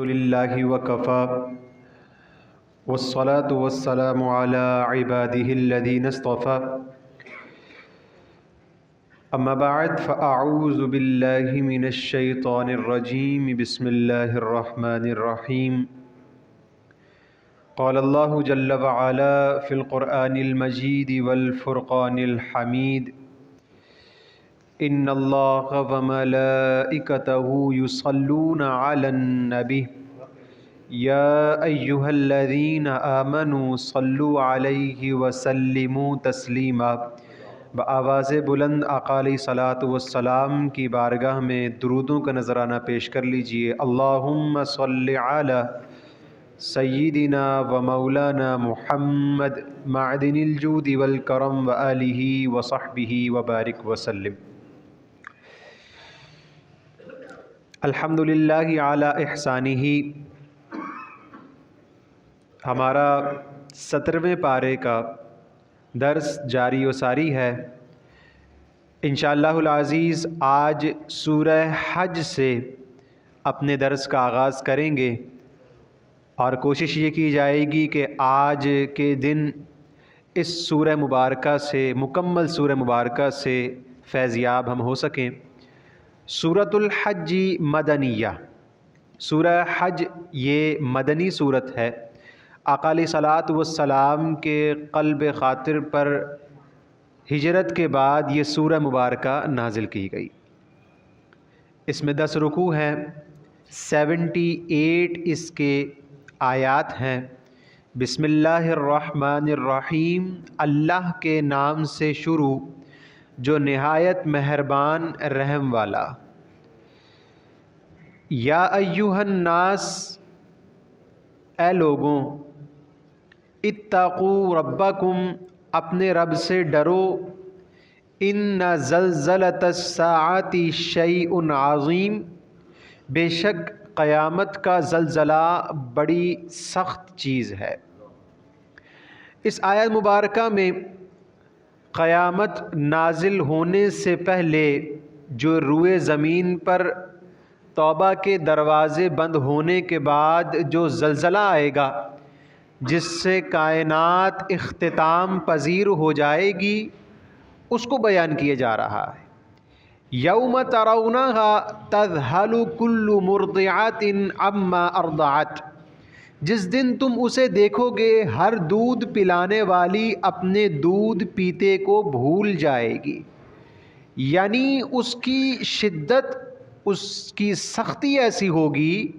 الحمدللہ وکفی والصلاة والسلام علی عباده الذین اصطفی اما بعد فاعوذ باللہ من الشیطان الرجیم بسم اللہ الرحمن الرحیم قال اللہ جل وعلا فی القرآن المجید والفرقان الحمید ان اللہ وملائکتہ یصلون علی النبی یا ایہا الذین آمنوا صلوا علیہ وسلموا تسلیما۔ بآواز بلند آقا علیہ الصلاۃ والسلام کی بارگاہ میں درودوں کا نذرانہ پیش کر لیجئے۔ اللہم صل علی سیدنا و مولانا محمد معدن الجود والکرم وآلہ وصحبہ وبارک وسلم۔ الحمدللہ علی احسانہ، ہمارا 17ویں پارے کا درس جاری و ساری ہے۔ انشاءاللہ العزیز آج سورہ حج سے اپنے درس کا آغاز کریں گے اور کوشش یہ کی جائے گی کہ آج کے دن اس سورہ مبارکہ سے، مکمل سورہ مبارکہ سے فیضیاب ہم ہو سکیں۔ سورۃ الحج مدنیہ، سورہ حج یہ مدنی صورت ہے۔ آقا علیہ الصلاۃ والسلام کے قلب خاطر پر ہجرت کے بعد یہ سورہ مبارکہ نازل کی گئی۔ اس میں 10 رکوع ہیں، 78 اس کے آیات ہیں۔ بسم اللہ الرحمن الرحیم، اللہ کے نام سے شروع جو نہایت مہربان رحم والا۔ یا ایہا الناس، اے لوگوں، اتقوا ربکم، اپنے رب سے ڈرو۔ ان زلزلۃ الساعۃ شیء عظیم، بے شک قیامت کا زلزلہ بڑی سخت چیز ہے۔ اس آیت مبارکہ میں قیامت نازل ہونے سے پہلے جو روئے زمین پر توبہ کے دروازے بند ہونے کے بعد جو زلزلہ آئے گا، جس سے کائنات اختتام پذیر ہو جائے گی، اس کو بیان کیا جا رہا ہے۔ یوم ترونھا تذہل کل مرضعۃ عما ارضعت، جس دن تم اسے دیکھو گے ہر دودھ پلانے والی اپنے دودھ پیتے کو بھول جائے گی۔ یعنی اس کی شدت، اس کی سختی ایسی ہوگی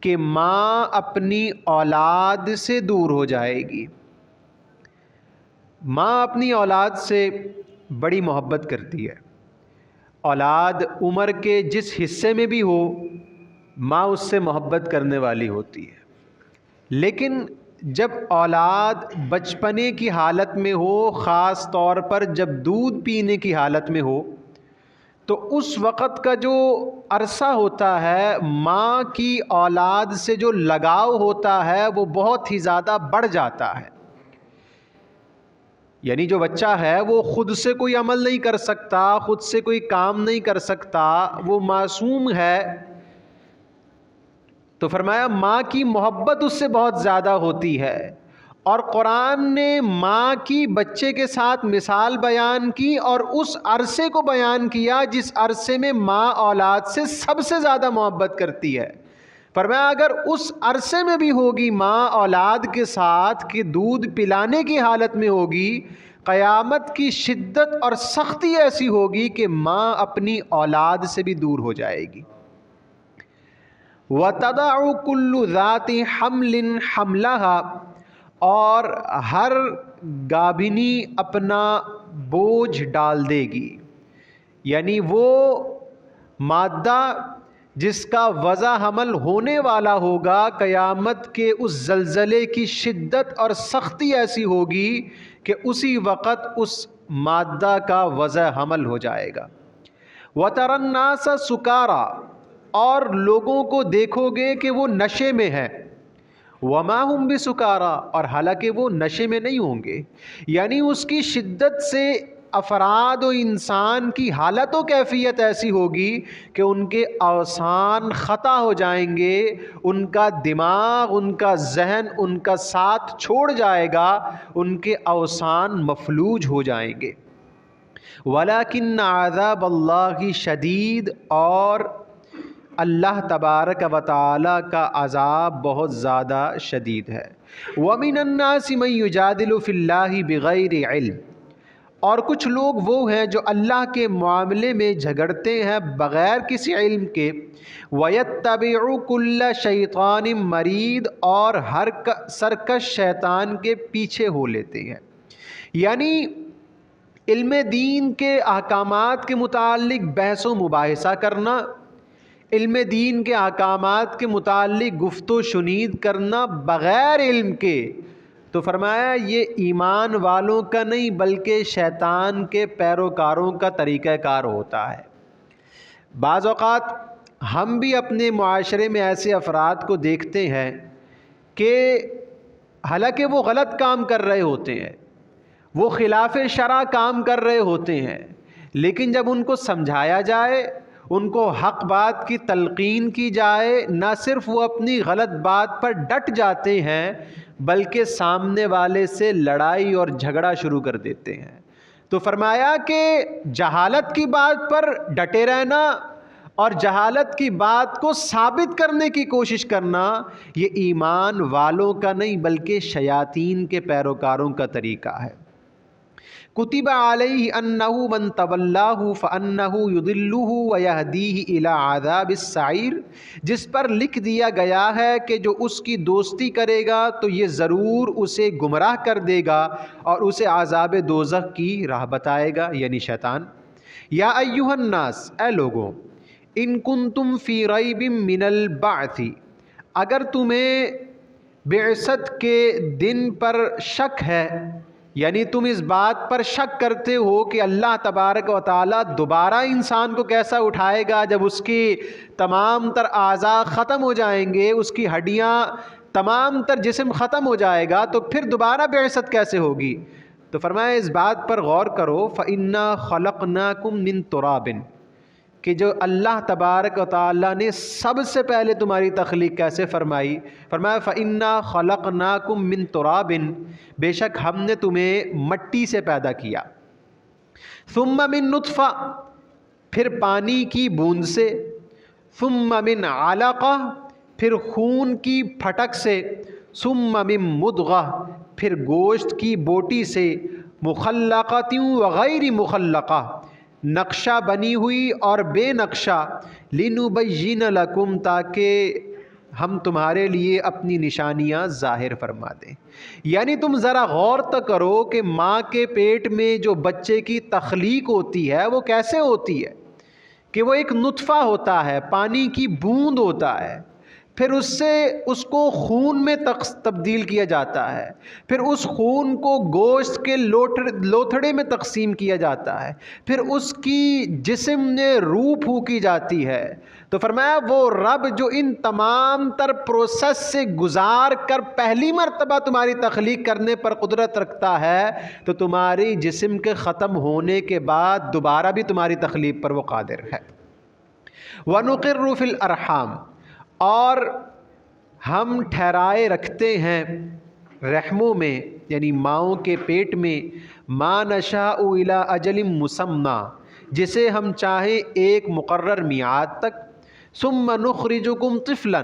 کہ ماں اپنی اولاد سے دور ہو جائے گی۔ ماں اپنی اولاد سے بڑی محبت کرتی ہے۔ اولاد عمر کے جس حصے میں بھی ہو، ماں اس سے محبت کرنے والی ہوتی ہے۔ لیکن جب اولاد بچپنے کی حالت میں ہو، خاص طور پر جب دودھ پینے کی حالت میں ہو، تو اس وقت کا جو عرصہ ہوتا ہے، ماں کی اولاد سے جو لگاؤ ہوتا ہے وہ بہت ہی زیادہ بڑھ جاتا ہے۔ یعنی جو بچہ ہے وہ خود سے کوئی عمل نہیں کر سکتا، خود سے کوئی کام نہیں کر سکتا، وہ معصوم ہے، تو فرمایا ماں کی محبت اس سے بہت زیادہ ہوتی ہے۔ اور قرآن نے ماں کی بچے کے ساتھ مثال بیان کی اور اس عرصے کو بیان کیا جس عرصے میں ماں اولاد سے سب سے زیادہ محبت کرتی ہے۔ فرمایا اگر اس عرصے میں بھی ہوگی ماں اولاد کے ساتھ کہ دودھ پلانے کی حالت میں ہوگی، قیامت کی شدت اور سختی ایسی ہوگی کہ ماں اپنی اولاد سے بھی دور ہو جائے گی۔ وَتَضَعُ كُلُّ ذَاتِ حَمْلٍ حَمْلَهَا، اور ہر گابھنی اپنا بوجھ ڈال دے گی۔ یعنی وہ مادہ جس کا وضع حمل ہونے والا ہوگا، قیامت کے اس زلزلے کی شدت اور سختی ایسی ہوگی کہ اسی وقت اس مادہ کا وضع حمل ہو جائے گا۔ وَتَرَى النَّاسَ سُكَارَىٰ، اور لوگوں کو دیکھو گے کہ وہ نشے میں ہیں۔ وَمَا هُمْ بِسُكَارَىٰ، اور حالانکہ وہ نشے میں نہیں ہوں گے۔ یعنی اس کی شدت سے افراد و انسان کی حالت و کیفیت ایسی ہوگی کہ ان کے اوسان خطا ہو جائیں گے، ان کا دماغ، ان کا ذہن ان کا ساتھ چھوڑ جائے گا، ان کے اوسان مفلوج ہو جائیں گے۔ وَلَكِنَّ عَذَابَ اللَّهِ شدید، اور اللہ تبارک و تعالی کا عذاب بہت زیادہ شدید ہے۔ وَمِنَ النَّاسِ مَن يُجَادِلُ فِي اللَّهِ بِغَيْرِ علم، اور کچھ لوگ وہ ہیں جو اللہ کے معاملے میں جھگڑتے ہیں بغیر کسی علم کے۔ وَيَتَّبِعُ كُلَّ شَيْطَانٍ مَرِيدٍ، اور ہر سرکش شیطان کے پیچھے ہو لیتے ہیں۔ یعنی علم دین کے احکامات کے متعلق بحث و مباحثہ کرنا، علم دین کے احکامات کے متعلق گفت و شنید کرنا بغیر علم کے، تو فرمایا یہ ایمان والوں کا نہیں بلکہ شیطان کے پیروکاروں کا طریقہ کار ہوتا ہے۔ بعض اوقات ہم بھی اپنے معاشرے میں ایسے افراد کو دیکھتے ہیں کہ حالانکہ وہ غلط کام کر رہے ہوتے ہیں، وہ خلاف شرع کام کر رہے ہوتے ہیں، لیکن جب ان کو سمجھایا جائے، ان کو حق بات کی تلقین کی جائے، نہ صرف وہ اپنی غلط بات پر ڈٹ جاتے ہیں بلکہ سامنے والے سے لڑائی اور جھگڑا شروع کر دیتے ہیں۔ تو فرمایا کہ جہالت کی بات پر ڈٹے رہنا اور جہالت کی بات کو ثابت کرنے کی کوشش کرنا، یہ ایمان والوں کا نہیں بلکہ شیاطین کے پیروکاروں کا طریقہ ہے۔ کتب علیہ انہ من تولاہ فانہ یضلہ ویہدیہ الی عذاب السعیر، جس پر لکھ دیا گیا ہے کہ جو اس کی دوستی کرے گا تو یہ ضرور اسے گمراہ کر دے گا اور اسے عذاب دوزخ کی راہ بتائے گا، یعنی شیطان۔ یا ایھا الناس، اے لوگوں، ان کنتم فی ریب من البعث، اگر تمہیں بعثت کے دن پر شک ہے، یعنی تم اس بات پر شک کرتے ہو کہ اللہ تبارک و تعالیٰ دوبارہ انسان کو کیسا اٹھائے گا جب اس کی تمام تر اعضاء ختم ہو جائیں گے، اس کی ہڈیاں، تمام تر جسم ختم ہو جائے گا، تو پھر دوبارہ بعثت کیسے ہوگی؟ تو فرمایا اس بات پر غور کرو، فَإِنَّا خَلَقْنَاكُم مِّن تُرَابٍ، کہ جو اللہ تبارک و تعالیٰ نے سب سے پہلے تمہاری تخلیق کیسے فرمائی؟ فرمایا فَإِنَّا خَلَقْنَاكُم مِّن تُرَابٍ، بے شک ہم نے تمہیں مٹی سے پیدا کیا، ثُمَّ مِن نُطْفَةٍ، پھر پانی کی بوند سے، ثُمَّ مِن عَلَقَةٍ، پھر خون کی پھٹک سے، ثُمَّ مِن مُضْغَةٍ، پھر گوشت کی بوٹی سے، مُخَلَّقَةٍ وَغَيْرِ مُخَلَّقَةٍ، نقشہ بنی ہوئی اور بے نقشہ، لِنُبَيِّنَ لَكُمْ، تاکہ ہم تمہارے لیے اپنی نشانیاں ظاہر فرما دیں۔ یعنی تم ذرا غور تو کرو کہ ماں کے پیٹ میں جو بچے کی تخلیق ہوتی ہے وہ کیسے ہوتی ہے، کہ وہ ایک نطفہ ہوتا ہے، پانی کی بوند ہوتا ہے، پھر اس کو خون میں تبدیل کیا جاتا ہے، پھر اس خون کو گوشت کے لوتھڑے میں تقسیم کیا جاتا ہے، پھر اس کی جسم میں روح پھونکی جاتی ہے۔ تو فرمایا وہ رب جو ان تمام تر پروسیس سے گزار کر پہلی مرتبہ تمہاری تخلیق کرنے پر قدرت رکھتا ہے، تو تمہاری جسم کے ختم ہونے کے بعد دوبارہ بھی تمہاری تخلیق پر وہ قادر ہے۔ وَنُقِرُّ فِي الْأَرْحَامِ، اور ہم ٹھہرائے رکھتے ہیں رحموں میں، یعنی ماؤں کے پیٹ میں، ما نشاء الی اجل مسمى، جسے ہم چاہیں ایک مقرر میعاد تک، ثم نخرجکم طفلا،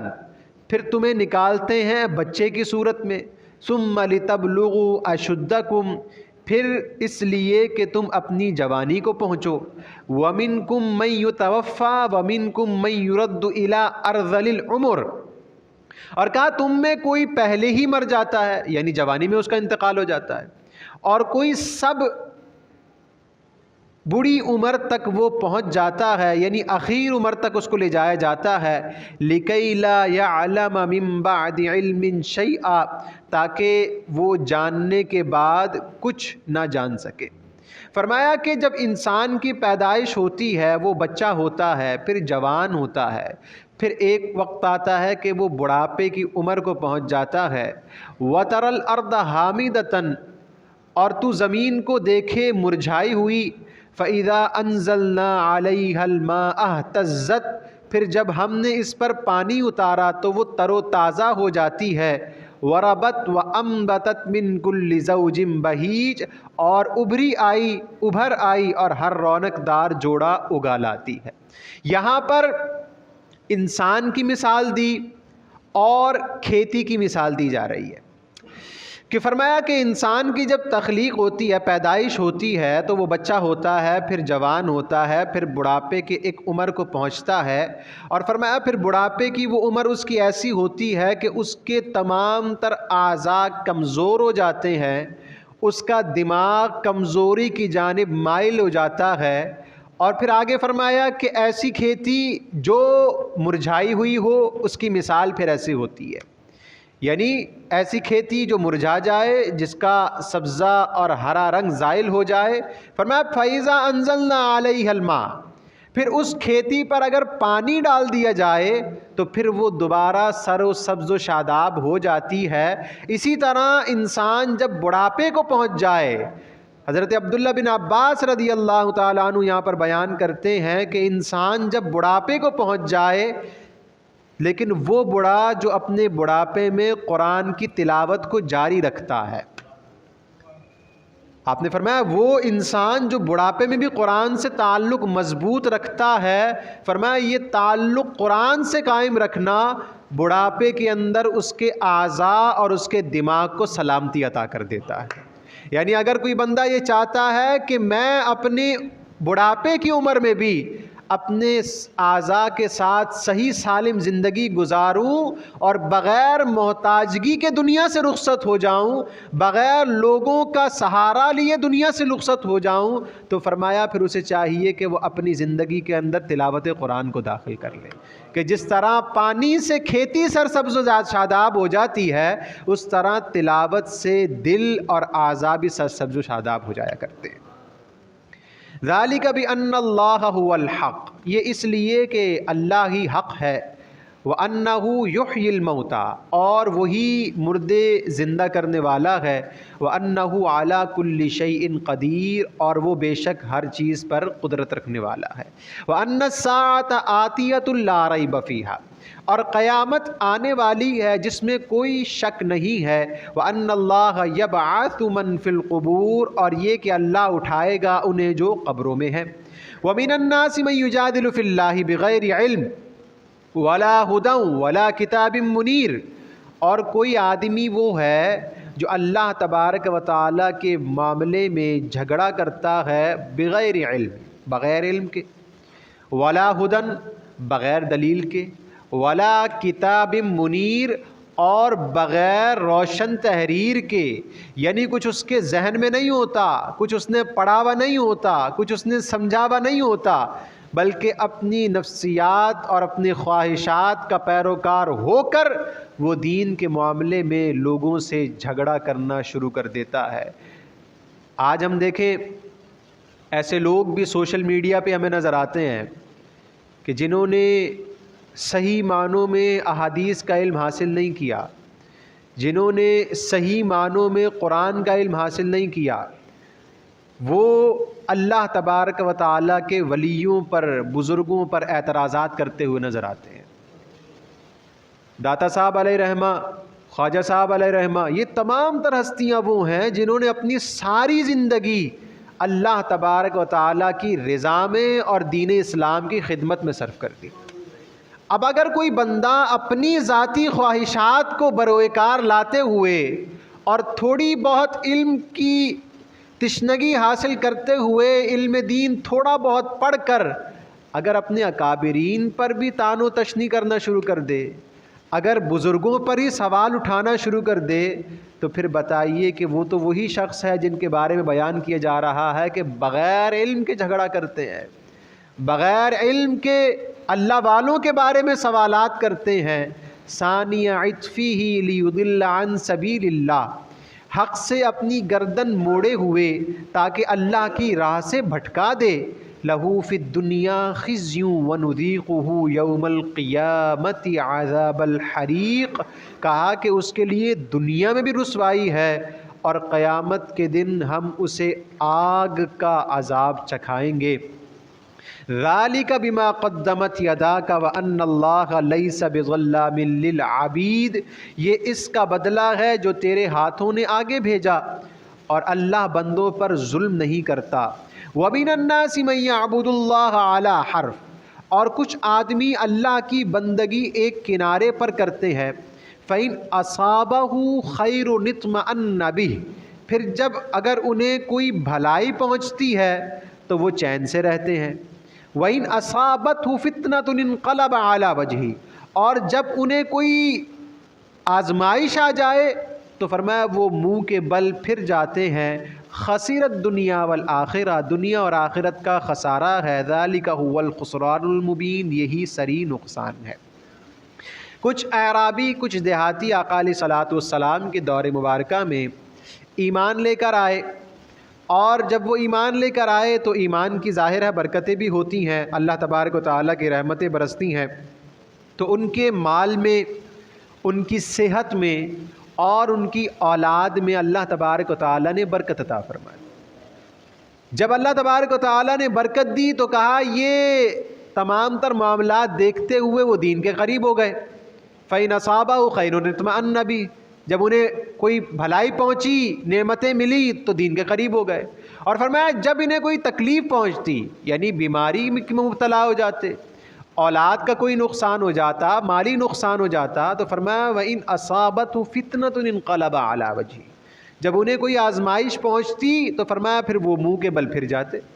پھر تمہیں نکالتے ہیں بچے کی صورت میں، ثم لتبلغوا اشدکم، پھر اس لیے کہ تم اپنی جوانی کو پہنچو، وَمِنْكُمْ مَنْ يُتَوَفَّى وَمِنْكُمْ مَنْ يُرَدُّ إِلَىٰ أَرْذَلِ الْعُمُرِ، اور کہا تم میں کوئی پہلے ہی مر جاتا ہے، یعنی جوانی میں اس کا انتقال ہو جاتا ہے، اور کوئی سب بڑی عمر تک وہ پہنچ جاتا ہے، یعنی اخیر عمر تک اس کو لے جایا جاتا ہے، لِكَيْ لَا يَعْلَمَ مِن بَعْدِ عِلْمٍ شَيْئًا، تاکہ وہ جاننے کے بعد کچھ نہ جان سکے۔ فرمایا کہ جب انسان کی پیدائش ہوتی ہے، وہ بچہ ہوتا ہے، پھر جوان ہوتا ہے، پھر ایک وقت آتا ہے کہ وہ بڑھاپے کی عمر کو پہنچ جاتا ہے، وَتَرَى الْأَرْضَ حَامِدَةً، اور تو زمین کو دیکھے مرجھائی ہوئی، فَإِذَا أَنزَلْنَا عَلَيْهَا الْمَاءَ اهْتَزَّتْ، پھر جب ہم نے اس پر پانی اتارا تو وہ تر و تازہ ہو جاتی ہے، وَرَبَتْ وَأَنبَتَتْ مِن كُلِّ زَوْجٍ بَهِيجٍ، اور ابھر آئی اور ہر رونق دار جوڑا اگا لاتی ہے۔ یہاں پر انسان کی مثال دی اور کھیتی کی مثال دی جا رہی ہے کہ فرمایا کہ انسان کی جب تخلیق ہوتی ہے، پیدائش ہوتی ہے، تو وہ بچہ ہوتا ہے، پھر جوان ہوتا ہے، پھر بڑھاپے کے ایک عمر کو پہنچتا ہے، اور فرمایا پھر بڑھاپے کی وہ عمر اس کی ایسی ہوتی ہے کہ اس کے تمام تر اعضاء کمزور ہو جاتے ہیں، اس کا دماغ کمزوری کی جانب مائل ہو جاتا ہے، اور پھر آگے فرمایا کہ ایسی کھیتی جو مرجھائی ہوئی ہو اس کی مثال پھر ایسی ہوتی ہے، یعنی ایسی کھیتی جو مرجھا جائے، جس کا سبزہ اور ہرا رنگ زائل ہو جائے۔ فرمایا فَإِذَا أَنزَلْنَا عَلَيْهَا الْمَاءَ، پھر اس کھیتی پر اگر پانی ڈال دیا جائے تو پھر وہ دوبارہ سر و سبز و شاداب ہو جاتی ہے۔ اسی طرح انسان جب بڑھاپے کو پہنچ جائے، حضرت عبداللہ بن عباس رضی اللہ تعالیٰ عنہ یہاں پر بیان کرتے ہیں کہ انسان جب بڑھاپے کو پہنچ جائے، لیکن وہ بوڑھا جو اپنے بڑھاپے میں قرآن کی تلاوت کو جاری رکھتا ہے، آپ نے فرمایا وہ انسان جو بڑھاپے میں بھی قرآن سے تعلق مضبوط رکھتا ہے، فرمایا یہ تعلق قرآن سے قائم رکھنا بڑھاپے کے اندر اس کے اعضاء اور اس کے دماغ کو سلامتی عطا کر دیتا ہے۔ یعنی اگر کوئی بندہ یہ چاہتا ہے کہ میں اپنے بڑھاپے کی عمر میں بھی اپنے اعضاء کے ساتھ صحیح سالم زندگی گزاروں اور بغیر محتاجگی کے دنیا سے رخصت ہو جاؤں، بغیر لوگوں کا سہارا لیے دنیا سے رخصت ہو جاؤں، تو فرمایا پھر اسے چاہیے کہ وہ اپنی زندگی کے اندر تلاوت قرآن کو داخل کر لے، کہ جس طرح پانی سے کھیتی سرسبز و شاداب ہو جاتی ہے، اس طرح تلاوت سے دل اور اعضاء بھی سرسبز و شاداب ہو جایا کرتے ہیں۔ ذالک بأن اللہ هو الحق، یہ اس لیے کہ اللہ ہی حق ہے، وَأَنَّهُ يُحْيِي الْمَوْتَى، اور وہی مردے زندہ کرنے والا ہے، وَأَنَّهُ عَلَى كُلِّ شَيْءٍ قَدِيرٌ، اور وہ بے شک ہر چیز پر قدرت رکھنے والا ہے، وَأَنَّ السَّاعَةَ آتِيَةٌ لَا رَيْبَ فِيهَا، اور قیامت آنے والی ہے جس میں کوئی شک نہیں ہے، وَأَنَّ اللَّهَ يَبْعَثُ مَن فِي الْقُبُورِ، اور یہ کہ اللہ اٹھائے گا انہیں جو قبروں میں ہیں، وَمِنَ النَّاسِ مَن يُجَادِلُ فِي اللَّهِ بِغَيْرِ عِلْمٍ وَلَا هُدًى وَلَا كِتَابٍ مُنِيرٍ، اور کوئی آدمی وہ ہے جو اللہ تبارک و تعالیٰ کے معاملے میں جھگڑا کرتا ہے بغیر علم، بغیر علم کے، ولا ہدن، بغیر دلیل کے، ولا کتاب منیر، اور بغیر روشن تحریر کے، یعنی کچھ اس کے ذہن میں نہیں ہوتا، کچھ اس نے پڑھا ہوا نہیں ہوتا، کچھ اس نے سمجھا ہوا نہیں ہوتا، بلکہ اپنی نفسیات اور اپنی خواہشات کا پیروکار ہو کر وہ دین کے معاملے میں لوگوں سے جھگڑا کرنا شروع کر دیتا ہے۔ آج ہم دیکھیں ایسے لوگ بھی سوشل میڈیا پہ ہمیں نظر آتے ہیں کہ جنہوں نے صحیح معنوں میں احادیث کا علم حاصل نہیں کیا، جنہوں نے صحیح معنوں میں قرآن کا علم حاصل نہیں کیا، وہ اللہ تبارک و تعالیٰ کے ولیوں پر، بزرگوں پر اعتراضات کرتے ہوئے نظر آتے ہیں۔ داتا صاحب علیہ رحمہ، خواجہ صاحب علیہ رحمہ، یہ تمام تر ہستیاں وہ ہیں جنہوں نے اپنی ساری زندگی اللہ تبارک و تعالیٰ کی رضا میں اور دین اسلام کی خدمت میں صرف کر دی۔ اب اگر کوئی بندہ اپنی ذاتی خواہشات کو بروئے کار لاتے ہوئے اور تھوڑی بہت علم کی تشنگی حاصل کرتے ہوئے علم دین تھوڑا بہت پڑھ کر اگر اپنے اکابرین پر بھی طعن و تشنیع کرنا شروع کر دے، اگر بزرگوں پر ہی سوال اٹھانا شروع کر دے، تو پھر بتائیے کہ وہ تو وہی شخص ہے جن کے بارے میں بیان کیا جا رہا ہے کہ بغیر علم کے جھگڑا کرتے ہیں، بغیر علم کے اللہ والوں کے بارے میں سوالات کرتے ہیں۔ ثانی عطفہ لیضل عن سبیل اللہ، حق سے اپنی گردن موڑے ہوئے تاکہ اللہ کی راہ سے بھٹکا دے۔ لہو فی الدنیا خزی ونذیقہ یوم القیامت عذاب الحریق، کہا کہ اس کے لیے دنیا میں بھی رسوائی ہے اور قیامت کے دن ہم اسے آگ کا عذاب چکھائیں گے۔ ذالک بما قدمت یداک وان اللہ لیس بظلام للعبید، یہ اس کا بدلہ ہے جو تیرے ہاتھوں نے آگے بھیجا، اور اللہ بندوں پر ظلم نہیں کرتا۔ ومن الناس من یعبد اللہ علی حرف، اور کچھ آدمی اللہ کی بندگی ایک کنارے پر کرتے ہیں۔ فإن اصابہ خیر اطمأن بہ، پھر جب اگر انہیں کوئی بھلائی پہنچتی ہے تو وہ چین سے رہتے ہیں۔ وَإِنْ أَصَابَتْهُ فِتْنَةٌ انقلب عَلَى وَجْهِهِ، اور جب انہیں کوئی آزمائش آ جائے تو فرمایا وہ منہ کے بل پھر جاتے ہیں۔ خسرت دنیا والآخرہ، دنیا اور آخرت کا خسارہ ہے۔ ذَلِكَ هُوَ الْخُسْرَانُ الْمُبِينُ، یہی صریح نقصان ہے۔ کچھ اعرابی، کچھ دیہاتی آقا علیہ الصلوۃ والسلام کے دور مبارکہ میں ایمان لے کر آئے، اور جب وہ ایمان لے کر آئے تو ایمان کی ظاہر ہے برکتیں بھی ہوتی ہیں، اللہ تبارک و تعالیٰ کی رحمتیں برستی ہیں، تو ان کے مال میں، ان کی صحت میں اور ان کی اولاد میں اللہ تبارک و تعالیٰ نے برکت عطا فرمائی۔ جب اللہ تبارک و تعالیٰ نے برکت دی تو کہا یہ تمام تر معاملات دیکھتے ہوئے وہ دین کے قریب ہو گئے۔ فَإِنْ أَصَابَهُ خَيْرٌ اطْمَأَنَّ بِهِ، جب انہیں کوئی بھلائی پہنچی، نعمتیں ملی تو دین کے قریب ہو گئے۔ اور فرمایا جب انہیں کوئی تکلیف پہنچتی، یعنی بیماری میں مبتلا ہو جاتے، اولاد کا کوئی نقصان ہو جاتا، مالی نقصان ہو جاتا، تو فرمایا وَإِنْ أَصَابَتْهُ فِتْنَةٌ انقلب عَلَى وَجْهِهِ، جب انہیں کوئی آزمائش پہنچتی تو فرمایا پھر وہ منہ کے بل پھر جاتے۔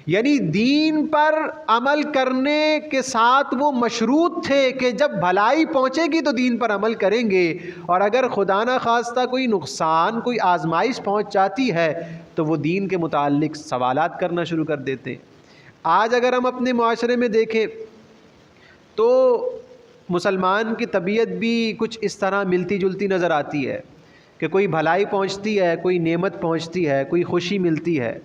یعنی دین پر عمل کرنے کے ساتھ وہ مشروط تھے کہ جب بھلائی پہنچے گی تو دین پر عمل کریں گے، اور اگر خدا نہ خواستہ کوئی نقصان، کوئی آزمائش پہنچ جاتی ہے تو وہ دین کے متعلق سوالات کرنا شروع کر دیتے ہیں۔ آج اگر ہم اپنے معاشرے میں دیکھیں تو مسلمان کی طبیعت بھی کچھ اس طرح ملتی جلتی نظر آتی ہے کہ کوئی بھلائی پہنچتی ہے، کوئی نعمت پہنچتی ہے، کوئی خوشی ملتی ہے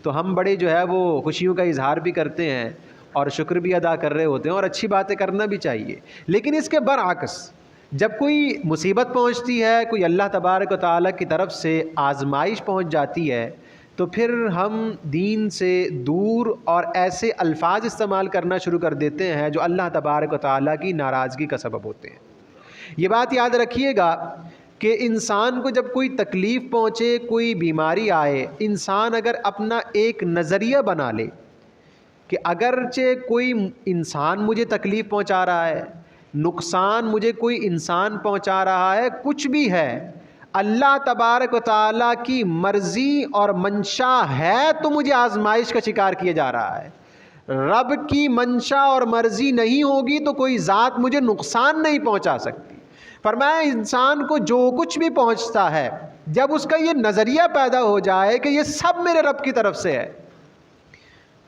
تو ہم بڑے جو ہے وہ خوشیوں کا اظہار بھی کرتے ہیں اور شکر بھی ادا کر رہے ہوتے ہیں، اور اچھی باتیں کرنا بھی چاہیے۔ لیکن اس کے برعکس جب کوئی مصیبت پہنچتی ہے، کوئی اللہ تبارک و تعالیٰ کی طرف سے آزمائش پہنچ جاتی ہے، تو پھر ہم دین سے دور اور ایسے الفاظ استعمال کرنا شروع کر دیتے ہیں جو اللہ تبارک و تعالیٰ کی ناراضگی کا سبب ہوتے ہیں۔ یہ بات یاد رکھیے گا کہ انسان کو جب کوئی تکلیف پہنچے، کوئی بیماری آئے، انسان اگر اپنا ایک نظریہ بنا لے کہ اگرچہ کوئی انسان مجھے تکلیف پہنچا رہا ہے، نقصان مجھے کوئی انسان پہنچا رہا ہے، کچھ بھی ہے، اللہ تبارک و تعالیٰ کی مرضی اور منشا ہے تو مجھے آزمائش کا شکار کیا جا رہا ہے۔ رب کی منشا اور مرضی نہیں ہوگی تو کوئی ذات مجھے نقصان نہیں پہنچا سکتی۔ فرمایا انسان کو جو کچھ بھی پہنچتا ہے، جب اس کا یہ نظریہ پیدا ہو جائے کہ یہ سب میرے رب کی طرف سے ہے۔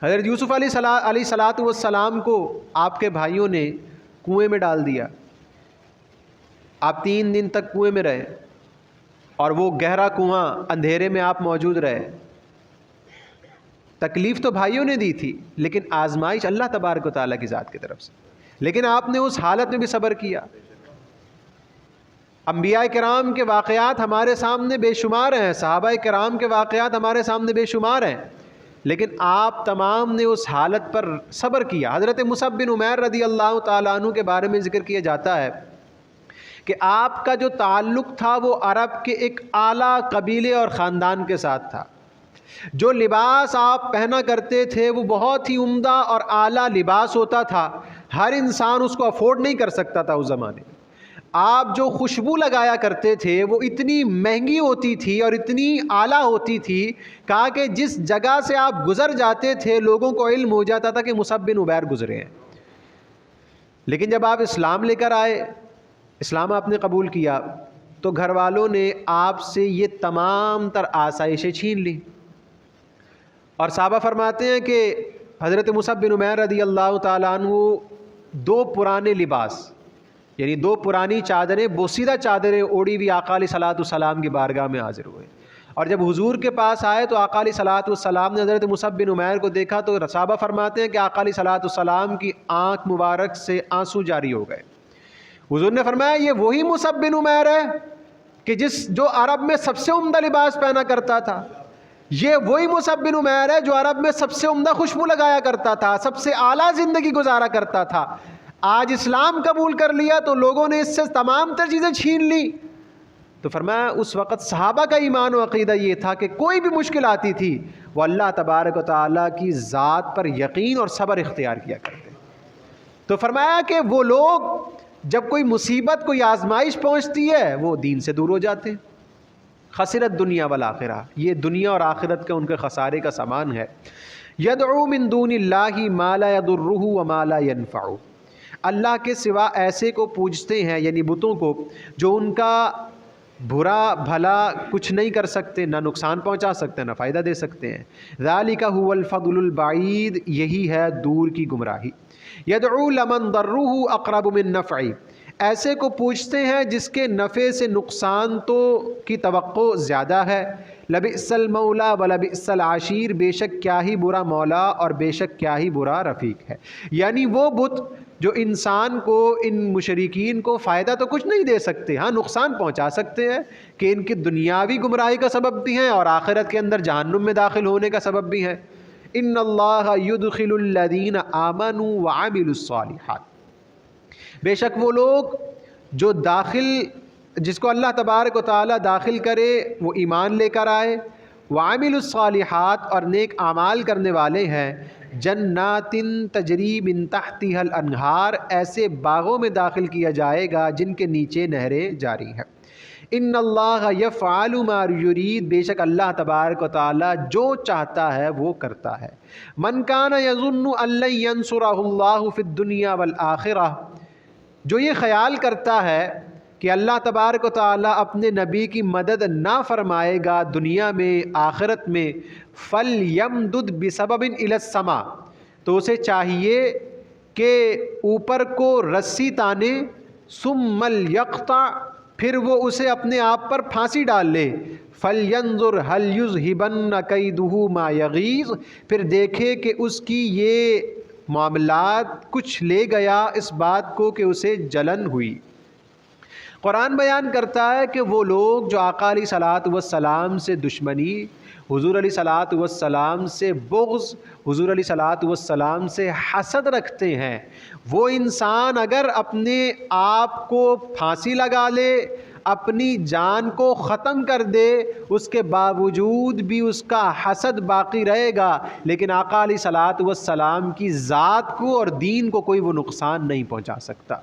حضرت یوسف علیہ الصلوۃ والسلام کو آپ کے بھائیوں نے کنویں میں ڈال دیا، آپ 3 دن تک کنویں میں رہے، اور وہ گہرا کنواں، اندھیرے میں آپ موجود رہے۔ تکلیف تو بھائیوں نے دی تھی، لیکن آزمائش اللہ تبارک و تعالیٰ کی ذات کی طرف سے، لیکن آپ نے اس حالت میں بھی صبر کیا۔ انبیاء کرام کے واقعات ہمارے سامنے بے شمار ہیں، صحابہ کرام کے واقعات ہمارے سامنے بے شمار ہیں، لیکن آپ تمام نے اس حالت پر صبر کیا۔ حضرت مصعب بن عمیر رضی اللہ تعالیٰ عنہ کے بارے میں ذکر کیا جاتا ہے کہ آپ کا جو تعلق تھا وہ عرب کے ایک اعلیٰ قبیلے اور خاندان کے ساتھ تھا۔ جو لباس آپ پہنا کرتے تھے وہ بہت ہی عمدہ اور اعلیٰ لباس ہوتا تھا، ہر انسان اس کو افورڈ نہیں کر سکتا تھا اس زمانے میں۔ آپ جو خوشبو لگایا کرتے تھے وہ اتنی مہنگی ہوتی تھی اور اتنی اعلیٰ ہوتی تھی، کہا کہ جس جگہ سے آپ گزر جاتے تھے لوگوں کو علم ہو جاتا تھا کہ مصعب بن عمیر گزرے ہیں۔ لیکن جب آپ اسلام لے کر آئے، اسلام آپ نے قبول کیا، تو گھر والوں نے آپ سے یہ تمام تر آسائشیں چھین لی، اور صحابہ فرماتے ہیں کہ حضرت مصعب بن عمیر رضی اللہ تعالیٰ عنہ 2 پرانے لباس، یعنی 2 پرانی چادریں، بوسیدہ چادریں اوڑی ہوئی آقا علیہ الصلوۃ والسلام کی بارگاہ میں حاضر ہوئے، اور جب حضور کے پاس آئے تو آقا علیہ الصلوۃ والسلام نے حضرت مصعب بن عمیر کو دیکھا تو صحابہ فرماتے ہیں کہ آقا علیہ الصلوۃ والسلام کی آنکھ مبارک سے آنسو جاری ہو گئے۔ حضور نے فرمایا یہ وہی مصعب بن عمیر ہے کہ جو عرب میں سب سے عمدہ لباس پہنا کرتا تھا، یہ وہی مصعب بن عمیر ہے جو عرب میں سب سے عمدہ خوشبو لگایا کرتا تھا، سب سے اعلیٰ زندگی گزارا کرتا تھا۔ آج اسلام قبول کر لیا تو لوگوں نے اس سے تمام تر چیزیں چھین لی۔ تو فرمایا اس وقت صحابہ کا ایمان و عقیدہ یہ تھا کہ کوئی بھی مشکل آتی تھی وہ اللہ تبارک و تعالیٰ کی ذات پر یقین اور صبر اختیار کیا کرتے۔ تو فرمایا کہ وہ لوگ جب کوئی مصیبت، کوئی آزمائش پہنچتی ہے وہ دین سے دور ہو جاتے ہیں۔ خسرت دنیا والآخرہ، یہ دنیا اور آخرت کا ان کے خسارے کا سامان ہے۔ یدعو من دون اللہ ما لا یضرہ وما لا ینفعہ، اللہ کے سوا ایسے کو پوجتے ہیں، یعنی بتوں کو، جو ان کا برا بھلا کچھ نہیں کر سکتے، نہ نقصان پہنچا سکتے نہ فائدہ دے سکتے ہیں۔ ذالک هو الفضل البعید، یہی ہے دور کی گمراہی۔ یدعو لمن ضرہ اقرب من نفعہ، ایسے کو پوچھتے ہیں جس کے نفع سے نقصان تو کی توقع زیادہ ہے۔ لبئس المولا ولبئس العشیر، بے شک کیا ہی برا مولا اور بے شک کیا ہی برا رفیق ہے۔ یعنی وہ بت جو انسان کو، ان مشرکین کو فائدہ تو کچھ نہیں دے سکتے، ہاں نقصان پہنچا سکتے ہیں، کہ ان کی دنیاوی گمراہی کا سبب بھی ہیں اور آخرت کے اندر جہنم میں داخل ہونے کا سبب بھی ہیں۔ ان اللہ یدخل الذین آمنوا وعملوا الصالحات، بے شک وہ لوگ جو جس کو اللہ تبارک و تعالیٰ داخل کرے وہ ایمان لے کر آئے، وعملوا الصالحات اور نیک اعمال کرنے والے ہیں، جنات تجری من تحتها الانہار، ایسے باغوں میں داخل کیا جائے گا جن کے نیچے نہریں جاری ہیں۔ ان اللہ یفعل ما یرید، بے شک اللہ تبارک و تعالیٰ جو چاہتا ہے وہ کرتا ہے۔ من کان یظن ان لن ینصرہ اللہ فی الدنیا والآخرہ، جو یہ خیال کرتا ہے کہ اللہ تبارک و تعالیٰ اپنے نبی کی مدد نہ فرمائے گا دنیا میں آخرت میں، فَلْيَمْدُدْ بِسَبَبٍ إِلَى السَّمَاءِ، تو اسے چاہیے کہ اوپر کو رسی تانے، ثُمَّ لْيَقْطَعْ، پھر وہ اسے اپنے آپ پر پھانسی ڈال لے، فَلْيَنظُرْ هَلْ يُذْهِبَنَّ كَيْدُهُ مَا يَغِيظُ، پھر دیکھے کہ اس کی یہ معاملات کچھ لے گیا اس بات کو کہ اسے جلن ہوئی۔ قرآن بیان کرتا ہے کہ وہ لوگ جو آقا علیہ صلوٰۃ والسلام سے دشمنی، حضور علیہ صلوٰۃ والسلام سے بغض، حضور علیہ صلوٰۃ والسلام سے حسد رکھتے ہیں، وہ انسان اگر اپنے آپ کو پھانسی لگا لے، اپنی جان کو ختم کر دے، اس کے باوجود بھی اس کا حسد باقی رہے گا، لیکن آقا علیہ صلوٰۃ والسلام کی ذات کو اور دین کو کوئی وہ نقصان نہیں پہنچا سکتا۔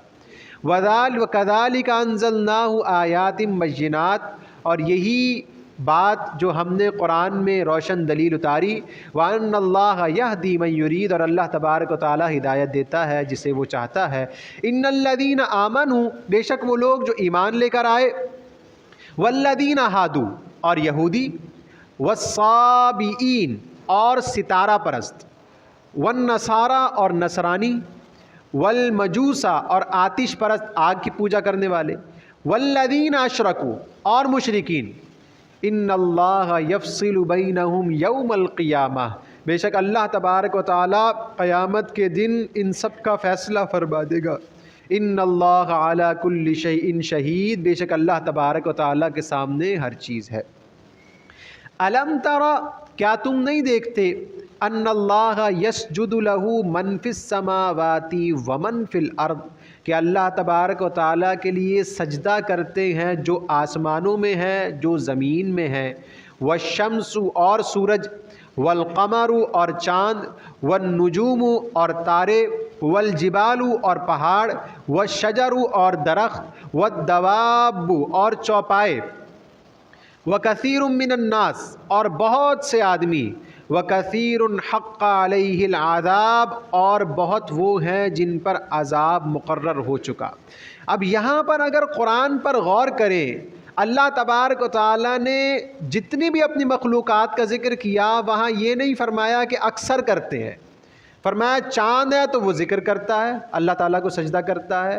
وَكَذَلِكَ أَنزَلْنَاهُ آيَاتٍ بَيِّنَاتٍ، اور یہی بات جو ہم نے قرآن میں روشن دلیل اتاری، وَأَنَّ اللَّهَ يَهْدِي مَن يُرِيدُ، اور اللہ تبارک و تعالیٰ ہدایت دیتا ہے جسے وہ چاہتا ہے۔ إِنَّ الَّذِينَ آمَنُوا، بے شک وہ لوگ جو ایمان لے کر آئے، وَالَّذِينَ هَادُوا، اور یہودی، وَالصَّابِئِین، اور ستارہ پرست، وَالنَّصَارَى، اور نصرانی، والمجوسا، اور آتش پرست آگ کی پوجا کرنے والے، والذین اشرکوا، اور مشرکین، ان اللہ یفصل بینہم یوم القیامہ، بے شک اللہ تبارک و تعالیٰ قیامت کے دن ان سب کا فیصلہ فرما دے گا۔ ان اللہ علی کل شیء شہید، بے شک اللہ تبارک و تعالیٰ کے سامنے ہر چیز ہے۔ الم تر، کیا تم نہیں دیکھتے، ان اللہ یسجد لہ من فی السماوات ومن فی الارض، کہ اللہ تبارک و تعالیٰ کے لیے سجدہ کرتے ہیں جو آسمانوں میں ہے جو زمین میں ہے، والشمس، اور سورج، والقمر، اور چاند، والنجوم، اور تارے، والجبال، اور پہاڑ، والشجر، اور درخت، والدواب، اور چوپائے، وَكَثِيرٌ مِّنَ النَّاسِ، اور بہت سے آدمی، وَكَثِيرٌ حَقَّ عَلَيْهِ الْعَذَابُ، اور بہت وہ ہیں جن پر عذاب مقرر ہو چکا۔ اب یہاں پر اگر قرآن پر غور کریں، اللہ تبارک و تعالیٰ نے جتنی بھی اپنی مخلوقات کا ذکر کیا وہاں یہ نہیں فرمایا کہ اکثر کرتے ہیں، فرمایا چاند ہے تو وہ ذکر کرتا ہے، اللہ تعالیٰ کو سجدہ کرتا ہے،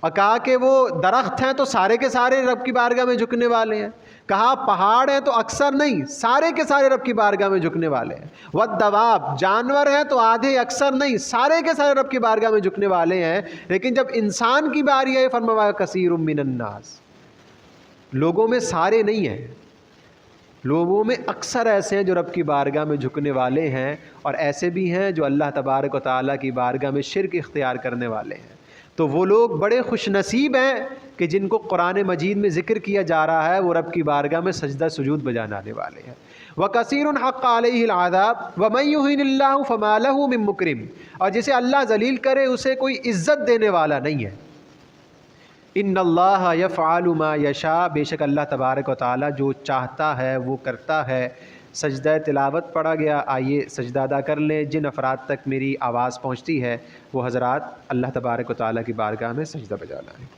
اور کہا کہ وہ درخت ہیں تو سارے کے سارے رب کی بارگاہ میں جھکنے والے ہیں، کہا پہاڑ ہیں تو اکثر نہیں، سارے کے سارے رب کی بارگاہ میں جھکنے والے ہیں، والدواب، جانور ہیں تو آدھے اکثر نہیں، سارے کے سارے رب کی بارگاہ میں جھکنے والے ہیں، لیکن جب انسان کی باری ہے فرمایا کثیر من الناس، لوگوں میں سارے نہیں ہیں، لوگوں میں اکثر ایسے ہیں جو رب کی بارگاہ میں جھکنے والے ہیں، اور ایسے بھی ہیں جو اللہ تبارک و تعالیٰ کی بارگاہ میں شرک اختیار کرنے والے ہیں۔ تو وہ لوگ بڑے خوش نصیب ہیں کہ جن کو قرآن مجید میں ذکر کیا جا رہا ہے وہ رب کی بارگاہ میں سجدہ سجود بجانے والے ہیں۔ وَكَثِيرٌ حَقَّ عَلَيْهِ الْعَذَابُ وَمَن يُهِنِ اللَّهُ فَمَا لَهُ مِن مُّكْرِمٍ، اور جسے اللہ ذلیل کرے اسے کوئی عزت دینے والا نہیں ہے۔ ان اللہ یفعل ما یشاء، بے شک اللہ تبارک و تعالیٰ جو چاہتا ہے وہ کرتا ہے۔ سجدہ تلاوت پڑھا گیا، آئیے سجدہ ادا کر لیں۔ جن افراد تک میری آواز پہنچتی ہے وہ حضرات اللہ تبارک و تعالیٰ کی بارگاہ میں سجدہ بجا لائیں۔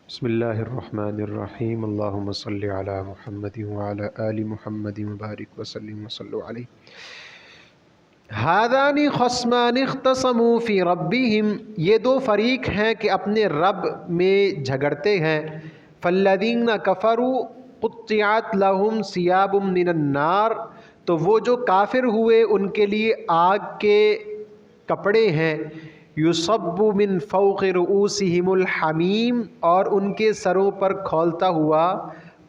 بسم اللہ الرحمن الرحیم، اللہم صلی علی محمد وعلی آل محمد وبارک وسلم وصلوا علیہ۔ ہذان خصمان اختصموا فی ربہم، یہ دو فریق ہیں کہ اپنے رب میں جھگڑتے ہیں۔ فالذین کفروا قطعت لہم ثیاب من النار، تو وہ جو کافر ہوئے ان کے لیے آگ کے کپڑے ہیں۔ یصب من فوق رؤوسہم الحمیم، اور ان کے سروں پر کھولتا ہوا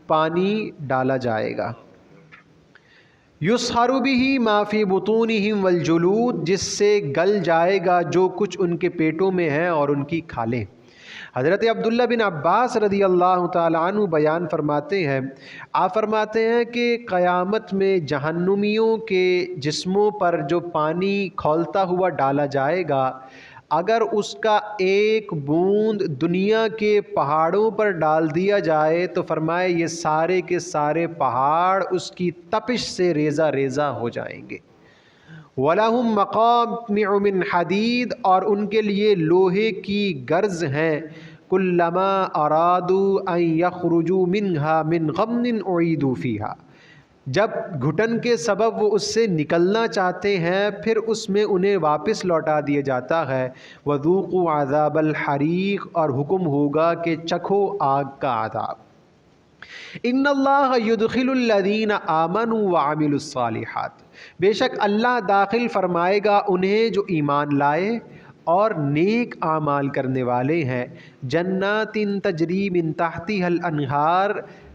پانی ڈالا جائے گا۔ یصہر بہ ما فی بطونہم والجلود، جس سے گل جائے گا جو کچھ ان کے پیٹوں میں ہے اور ان کی کھالیں۔ حضرت عبداللہ بن عباس رضی اللہ تعالیٰ عنہ بیان فرماتے ہیں، آپ فرماتے ہیں کہ قیامت میں جہنمیوں کے جسموں پر جو پانی کھولتا ہوا ڈالا جائے گا، اگر اس کا ایک بوند دنیا کے پہاڑوں پر ڈال دیا جائے تو فرمائے یہ سارے کے سارے پہاڑ اس کی تپش سے ریزہ ریزہ ہو جائیں گے۔ وَلَهُم مَّقَامِعُ مِنْ حَدِيدٍ، اور ان کے لیے لوہے کی گرز ہیں۔ كُلَّمَا أَرَادُوا أَن يَخْرُجُوا مِنْهَا مِنْ غَمٍّ أُعِيدُوا فِيهَا، جب گھٹن کے سبب وہ اس سے نکلنا چاہتے ہیں پھر اس میں انہیں واپس لوٹا دیا جاتا ہے۔ وَذُوقُوا عَذَابَ الْحَرِيقِ، اور حکم ہوگا کہ چکھو آگ کا عذاب۔ ان اللہ یدخل الذین آمنوا وعملوا الصالحات، بے شک اللہ داخل فرمائے گا انہیں جو ایمان لائے اور نیک اعمال کرنے والے ہیں۔ جنات تجری من تحتها الانہار،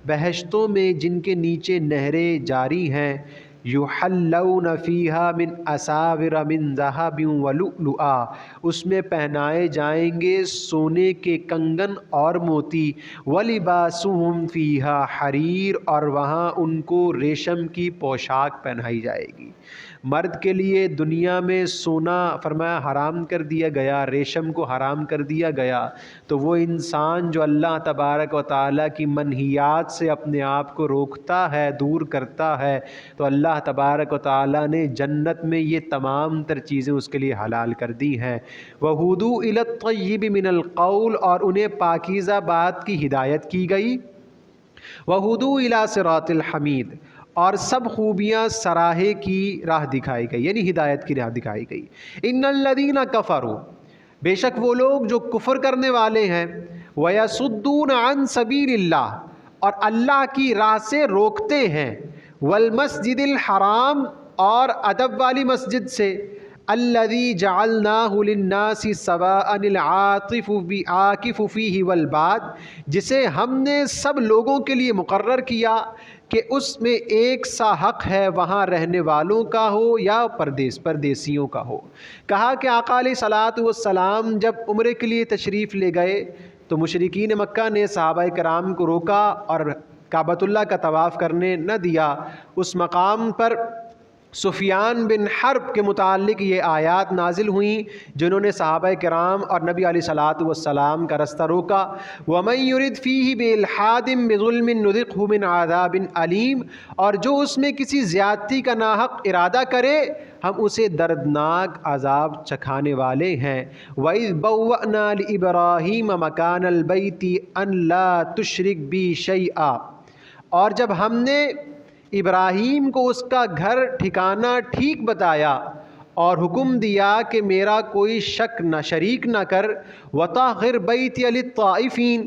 بہشتوں میں جن کے نیچے نہریں جاری ہیں۔ یحلون فیہا من اساور من ذہب ولؤلؤا، اس میں پہنائے جائیں گے سونے کے کنگن اور موتی۔ ولباسہم فیہا حریر، اور وہاں ان کو ریشم کی پوشاک پہنائی جائے گی۔ مرد کے لیے دنیا میں سونا فرمایا حرام کر دیا گیا، ریشم کو حرام کر دیا گیا، تو وہ انسان جو اللہ تبارک و تعالیٰ کی منہیات سے اپنے آپ کو روکتا ہے، دور کرتا ہے، تو اللہ تبارک و تعالیٰ نے جنت میں یہ تمام تر چیزیں اس کے لیے حلال کر دی ہیں۔ وَہُدُوا إِلَى الطَّيِّبِ مِنَ الْقَوْلِ، اور انہیں پاکیزہ بات کی ہدایت کی گئی۔ وَہُدُوا إِلَى صِرَاطِ الْحَمِيدِ، اور سب خوبیاں سراہے کی راہ دکھائی گئی، یعنی ہدایت کی راہ دکھائی گئی۔ ان الذین کفروا، بے شک وہ لوگ جو کفر کرنے والے ہیں، ویصدون عن سبیل اللہ، اور اللہ کی راہ سے روکتے ہیں، والمسجد الحرام، اور ادب والی مسجد سے، الذی جعلناہ للناس سواء العاکف فیہ والباد، جسے ہم نے سب لوگوں کے لیے مقرر کیا کہ اس میں ایک سا حق ہے، وہاں رہنے والوں کا ہو یا پردیسیوں کا ہو۔ کہا کہ آقا علیہ الصلاۃ والسلام جب عمرے کے لیے تشریف لے گئے تو مشرکین مکہ نے صحابہ کرام کو روکا اور کعبۃ اللہ کا طواف کرنے نہ دیا۔ اس مقام پر سفیان بن حرب کے متعلق یہ آیات نازل ہوئیں جنہوں نے صحابہ کرام اور نبی علیہ الصلاۃ والسلام کا رستہ روکا. وَمَن يُرِدْ فِيهِ بِإِلْحَادٍ بِظُلْمٍ نُذِقْهُ مِنْ عَذَابٍ أَلِيمٍ، اور جو اس میں کسی زیادتی کا ناحق ارادہ کرے ہم اسے دردناک عذاب چکھانے والے ہیں. وَإِذْ بَوَّأْنَا لِإِبْرَاهِيمَ مَكَانَ الْبَيْتِ أَن لَا تُشْرِكْ بِي شَيْئًا، اور جب ہم نے ابراہیم کو اس کا گھر ٹھکانہ ٹھیک بتایا اور حکم دیا کہ میرا کوئی شک نہ شریک نہ کر. وَطَهِّرْ بَيْتِيَ لِلطَّائِفِينَ،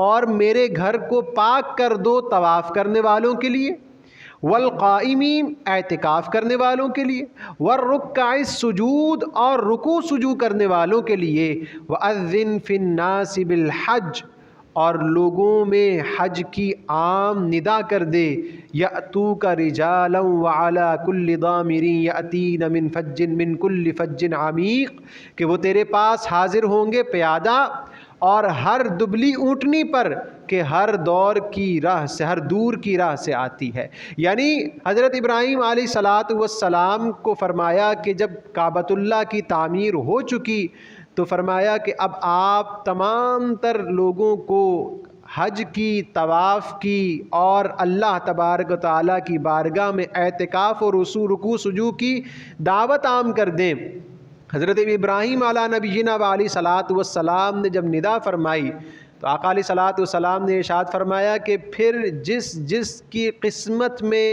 اور میرے گھر کو پاک کر دو طواف کرنے والوں کے لیے. والقائمین، اعتکاف کرنے والوں کے لیے. والرکع السجود، اور رکوع سجود کرنے والوں کے لیے. وَأَذِّن فِي النَّاسِ بِالْحَجِّ، اور لوگوں میں حج کی عام ندا کر دے. یأتوک رجالا وعلی کل ضامر یأتین من کل فج عمیق، کہ وہ تیرے پاس حاضر ہوں گے پیادہ اور ہر دبلی اونٹنی پر کہ ہر دور کی راہ سے، ہر دور کی راہ سے آتی ہے. یعنی حضرت ابراہیم علیہ الصلاۃ والسلام کو فرمایا کہ جب کعبۃ اللہ کی تعمیر ہو چکی تو فرمایا کہ اب آپ تمام تر لوگوں کو حج کی، طواف کی اور اللہ تبارک و تعالیٰ کی بارگاہ میں اعتکاف اور رکوع سجود کی دعوت عام کر دیں. حضرت ابراہیم علیہ نبینا علیہ صلاۃ والسلام نے جب ندا فرمائی تو آقا علیہ صلاۃ والسلام نے ارشاد فرمایا کہ پھر جس کی قسمت میں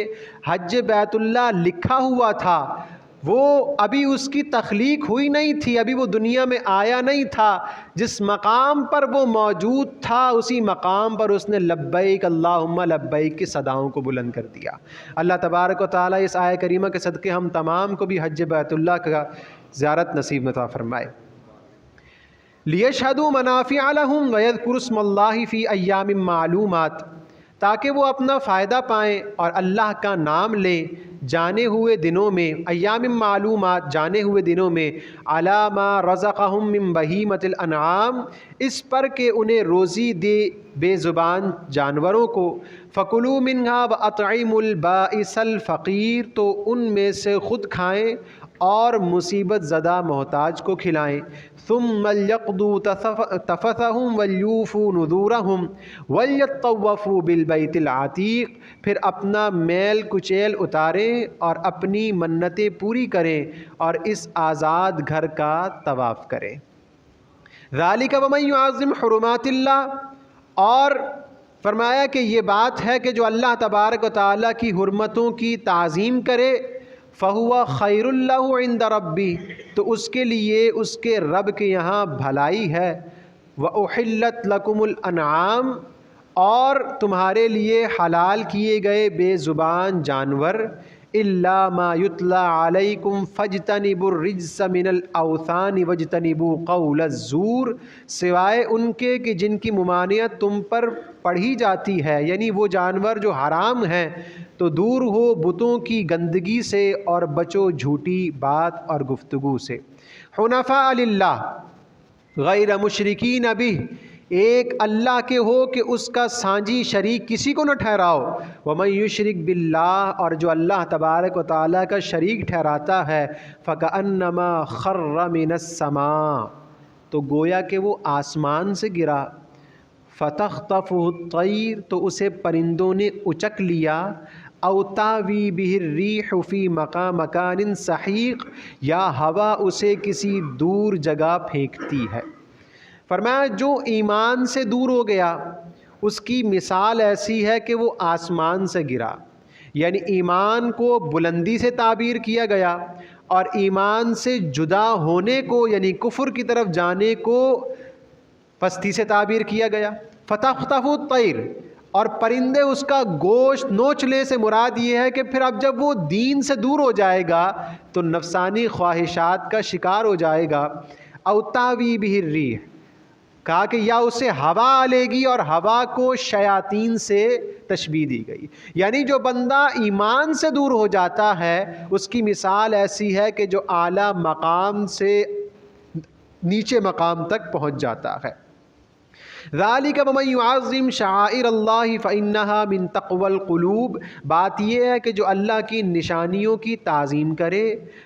حج بیت اللہ لکھا ہوا تھا وہ ابھی اس کی تخلیق ہوئی نہیں تھی، ابھی وہ دنیا میں آیا نہیں تھا، جس مقام پر وہ موجود تھا اسی مقام پر اس نے لبیک اللہم لبیک کی صداؤں کو بلند کر دیا. اللہ تبارک و تعالیٰ اس آیہ کریمہ کے صدقے ہم تمام کو بھی حج بیت اللہ کا زیارت نصیب عطا فرمائے. لیشہدوا منافع لہم ویذکروا اسم اللہ فی ایام معلومات، تاکہ وہ اپنا فائدہ پائیں اور اللہ کا نام لیں جانے ہوئے دنوں میں. ایام معلومات، جانے ہوئے دنوں میں. علی ما رزقہم من بہیمۃ الانعام، اس پر کہ انہیں روزی دے بے زبان جانوروں کو. فکلوا منہا واطعموا البائس الفقیر، تو ان میں سے خود کھائیں اور مصیبت زدہ محتاج کو کھلائیں. ثم لیقضوا تفثہم ولیوفوا نذورہم ولیطوفوا بالبیت العتیق، پھر اپنا میل کچیل اتاریں اور اپنی منتیں پوری کریں اور اس آزاد گھر کا طواف کریں. ذالک ومن یعظم حرمات اللہ، اور فرمایا کہ یہ بات ہے کہ جو اللہ تبارک و تعالیٰ کی حرمتوں کی تعظیم کرے فَهُوَ خَيْرٌ لَهُ عِنْدَ رَبِّهِ، تو اس کے لیے اس کے رب کے یہاں بھلائی ہے. وَأُحِلَّتْ لَكُمُ الْأَنْعَامُ، اور تمہارے لیے حلال کیے گئے بے زبان جانور. إِلَّا مَا يُتْلَى عَلَيْكُمْ فَاجْتَنِبُوا الرِّجْسَ مِنَ الْأَوْثَانِ وَاجْتَنِبُوا قَوْلَ الزُّورِ، سوائے ان کے کہ جن کی ممانعت تم پر پڑھی جاتی ہے، یعنی وہ جانور جو حرام ہیں، تو دور ہو بتوں کی گندگی سے اور بچو جھوٹی بات اور گفتگو سے. حنفاء للہ غیر مشرکین بہ، ایک اللہ کے ہو کہ اس کا سانجی شریک کسی کو نہ ٹھہراؤ. ومن یشرک باللہ، اور جو اللہ تبارک و تعالیٰ کا شریک ٹھہراتا ہے فکأنما خر من السماء، تو گویا کہ وہ آسمان سے گرا. فتخطفہ الطیر، تو اسے پرندوں نے اچک لیا. او تاوی بہ الریح فی مکان سحیق، یا ہوا اسے کسی دور جگہ پھینکتی ہے. فرمایا جو ایمان سے دور ہو گیا اس کی مثال ایسی ہے کہ وہ آسمان سے گرا، یعنی ایمان کو بلندی سے تعبیر کیا گیا اور ایمان سے جدا ہونے کو یعنی کفر کی طرف جانے کو پستی سے تعبیر کیا گیا. فتخطف الطیر، اور پرندے اس کا گوشت نوچ لے سے مراد یہ ہے کہ پھر اب جب وہ دین سے دور ہو جائے گا تو نفسانی خواہشات کا شکار ہو جائے گا. او تاوی بہ الریح، کہا کہ یا اسے ہوا لے گی، اور ہوا کو شیاطین سے تشبیہ دی گئی. یعنی جو بندہ ایمان سے دور ہو جاتا ہے اس کی مثال ایسی ہے کہ جو اعلیٰ مقام سے نیچے مقام تک پہنچ جاتا ہے. ذالک ومن یعظم شعائر اللہ فإنہا من تقوی القلوب، بات یہ ہے کہ جو اللہ کی نشانیوں کی تعظیم کرے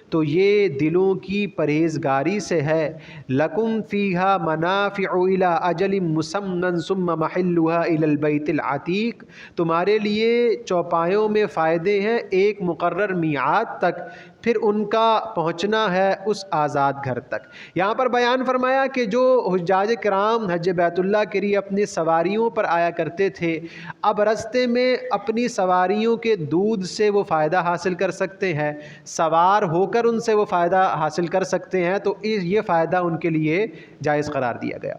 تو یہ دلوں کی پرہیزگاری سے ہے۔ لکم فیہا منافع الی اجل مسمى ثم محلها الی البیت العتیق، تمہارے لیے چوپایوں میں فائدے ہیں ایک مقرر میعاد تک، پھر ان کا پہنچنا ہے اس آزاد گھر تک۔ یہاں پر بیان فرمایا کہ جو حجاج کرام حج بیت اللہ کے لیے اپنی سواریوں پر آیا کرتے تھے، اب رستے میں اپنی سواریوں کے دودھ سے وہ فائدہ حاصل کر سکتے ہیں، سوار ہو کر ان سے وہ فائدہ حاصل کر سکتے ہیں، تو یہ فائدہ ان کے لیے جائز قرار دیا گیا۔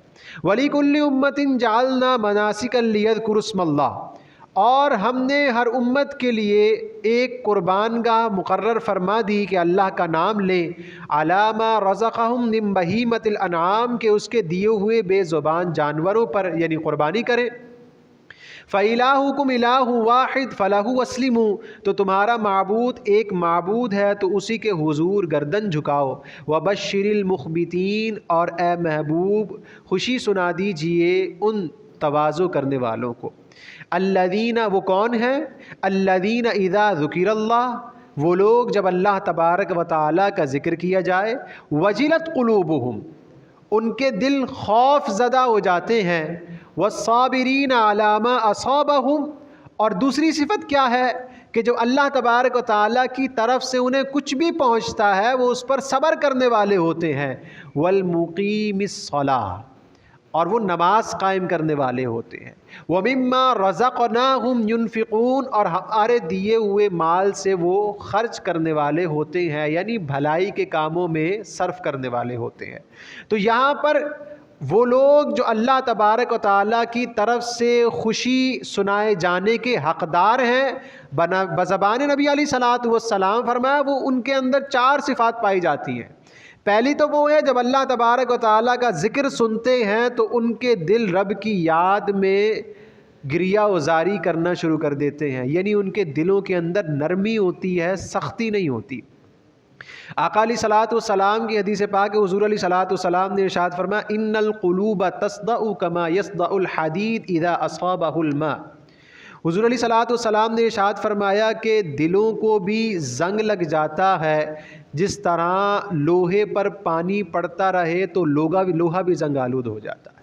وَلِكُلِّ أُمَّةٍ جَعَلْنَا مَنَاسِكَ لِيَذْكُرُوا اسْمَ اللَّهِ، اور ہم نے ہر امت کے لیے ایک قربان گاہ مقرر فرما دی کہ اللہ کا نام لیں، عَلَىٰ مَا رَزَقَهُم مِّن بَهِیمَةِ الْأَنْعَامِ، کہ اس کے دیے ہوئے بے زبان جانوروں پر یعنی قربانی کریں۔ فَإِلَٰهُكُمْ إِلَٰهٌ وَاحِدٌ فَلَهُ أَسْلِمُوا، تو تمہارا معبود ایک معبود ہے تو اسی کے حضور گردن جھکاؤ۔ وَبَشِّرِ الْمُخْبِتِينَ، اور اے محبوب خوشی سنا دیجئے ان تواضع کرنے والوں کو۔ الذین، وہ کون ہیں؟ الذین اذا ذکر اللہ، وہ لوگ جب اللہ تبارک و تعالیٰ کا ذکر کیا جائے، وجلت قلوبہم، ان کے دل خوف زدہ ہو جاتے ہیں، والصابرین علی ما اصابہم، اور دوسری صفت کیا ہے کہ جو اللہ تبارک و تعالیٰ کی طرف سے انہیں کچھ بھی پہنچتا ہے وہ اس پر صبر کرنے والے ہوتے ہیں، والمقیم الصلاۃ، اور وہ نماز قائم کرنے والے ہوتے ہیں، وَمِمَّا رَزَقْنَاهُمْ يُنْفِقُونَ، اور ہمارے دیے ہوئے مال سے وہ خرچ کرنے والے ہوتے ہیں، یعنی بھلائی کے کاموں میں صرف کرنے والے ہوتے ہیں۔ تو یہاں پر وہ لوگ جو اللہ تبارک و تعالیٰ کی طرف سے خوشی سنائے جانے کے حقدار ہیں، بزبان نبی علیہ الصلوۃ والسلام فرمایا وہ ان کے اندر 4 صفات پائی جاتی ہیں۔ پہلی تو وہ ہے جب اللہ تبارک و تعالیٰ کا ذکر سنتے ہیں تو ان کے دل رب کی یاد میں گریہ وزاری کرنا شروع کر دیتے ہیں، یعنی ان کے دلوں کے اندر نرمی ہوتی ہے، سختی نہیں ہوتی۔ آقا علیہ الصلوۃ والسلام کی حدیث پاک حضور علیہ الصلوۃ والسلام نے ارشاد فرمایا ان القلوب تصدع كما يصدع الحديد اذا اصابه الماء، حضور علیہ الصلوۃ والسلام نے ارشاد فرمایا کہ دلوں کو بھی زنگ لگ جاتا ہے، جس طرح لوہے پر پانی پڑتا رہے تو لوہا بھی زنگ آلود ہو جاتا ہے۔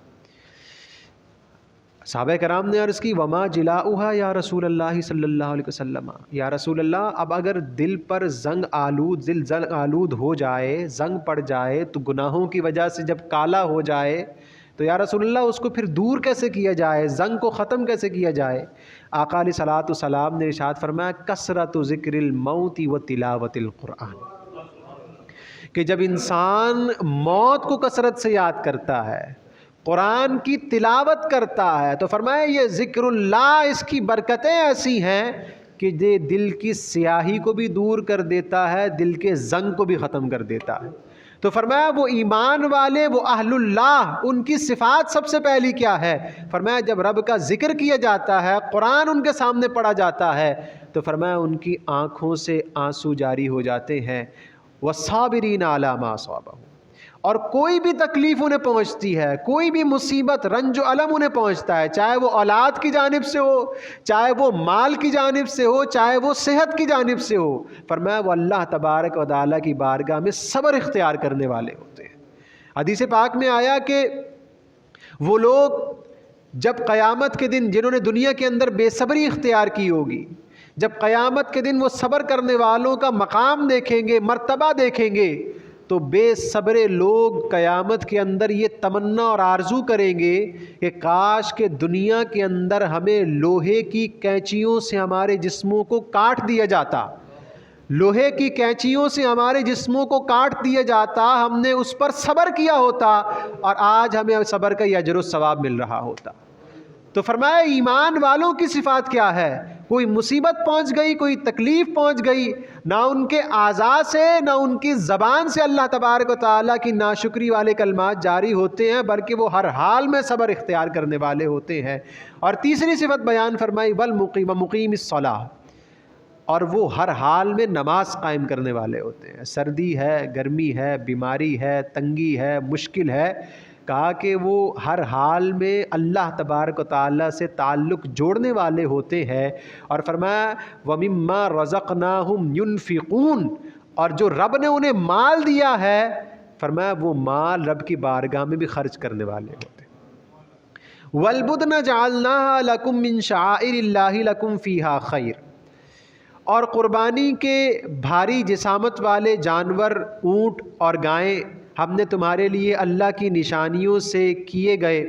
صحابہ کرام نے عرض کی وما جلاؤہا یا رسول اللہ صلی اللہ علیہ وسلم، یا رسول اللہ اب اگر دل پر زنگ آلود ہو جائے، زنگ پڑ جائے تو گناہوں کی وجہ سے جب کالا ہو جائے تو یا رسول اللہ اس کو پھر دور کیسے کیا جائے، زنگ کو ختم کیسے کیا جائے؟ آقا علیہ الصلوۃ والسلام نے ارشاد فرمایا کثرت ذکر الموت و تلاوت القرآن، کہ جب انسان موت کو کثرت سے یاد کرتا ہے، قرآن کی تلاوت کرتا ہے، تو فرمایا یہ ذکر اللہ، اس کی برکتیں ایسی ہیں کہ یہ دل کی سیاہی کو بھی دور کر دیتا ہے، دل کے زنگ کو بھی ختم کر دیتا ہے۔ تو فرمایا وہ ایمان والے، وہ اہل اللہ، ان کی صفات سب سے پہلی کیا ہے؟ فرمایا جب رب کا ذکر کیا جاتا ہے، قرآن ان کے سامنے پڑھا جاتا ہے تو فرمایا ان کی آنکھوں سے آنسو جاری ہو جاتے ہیں، والصابرین علی ما اصابہم، اور کوئی بھی تکلیف انہیں پہنچتی ہے، کوئی بھی مصیبت رنج و الم انہیں پہنچتا ہے، چاہے وہ اولاد کی جانب سے ہو، چاہے وہ مال کی جانب سے ہو، چاہے وہ صحت کی جانب سے ہو، فرمایا وہ اللہ تبارک و تعالیٰ کی بارگاہ میں صبر اختیار کرنے والے ہوتے ہیں۔ حدیث پاک میں آیا کہ وہ لوگ جب قیامت کے دن جنہوں نے دنیا کے اندر بے صبری اختیار کی ہوگی، جب قیامت کے دن وہ صبر کرنے والوں کا مقام دیکھیں گے، مرتبہ دیکھیں گے، تو بے صبرے لوگ قیامت کے اندر یہ تمنا اور آرزو کریں گے کہ کاش کہ دنیا کے اندر ہمیں لوہے کی کینچیوں سے ہمارے جسموں کو کاٹ دیا جاتا، لوہے کی کینچیوں سے ہمارے جسموں کو کاٹ دیا جاتا، ہم نے اس پر صبر کیا ہوتا اور آج ہمیں صبر کا یہ اجر و ثواب مل رہا ہوتا۔ تو فرمایا ایمان والوں کی صفات کیا ہے؟ کوئی مصیبت پہنچ گئی، کوئی تکلیف پہنچ گئی، نہ ان کے اعضاء سے نہ ان کی زبان سے اللہ تبارک و تعالیٰ کی ناشکری والے کلمات جاری ہوتے ہیں، بلکہ وہ ہر حال میں صبر اختیار کرنے والے ہوتے ہیں۔ اور تیسری صفت بیان فرمائی وَالْمُقِيمِ الصَّلَاةِ، اور وہ ہر حال میں نماز قائم کرنے والے ہوتے ہیں، سردی ہے، گرمی ہے، بیماری ہے، تنگی ہے، مشکل ہے، کہا کہ وہ ہر حال میں اللہ تبارک و تعالیٰ سے تعلق جوڑنے والے ہوتے ہیں، اور فرمایا وَمِمَّا رَزَقْنَاهُمْ يُنْفِقُونَ، اور جو رب نے انہیں مال دیا ہے فرمایا وہ مال رب کی بارگاہ میں بھی خرچ کرنے والے ہوتے ہیں۔ وَالْبُدْنَ جَعَلْنَاهَا لَكُم مِّن شَعَائِرِ اللَّهِ لَكُمْ فِيهَا خَيْرٌ، اور قربانی کے بھاری جسامت والے جانور اونٹ اور گائیں ہم نے تمہارے لیے اللہ کی نشانیوں سے کیے گئے،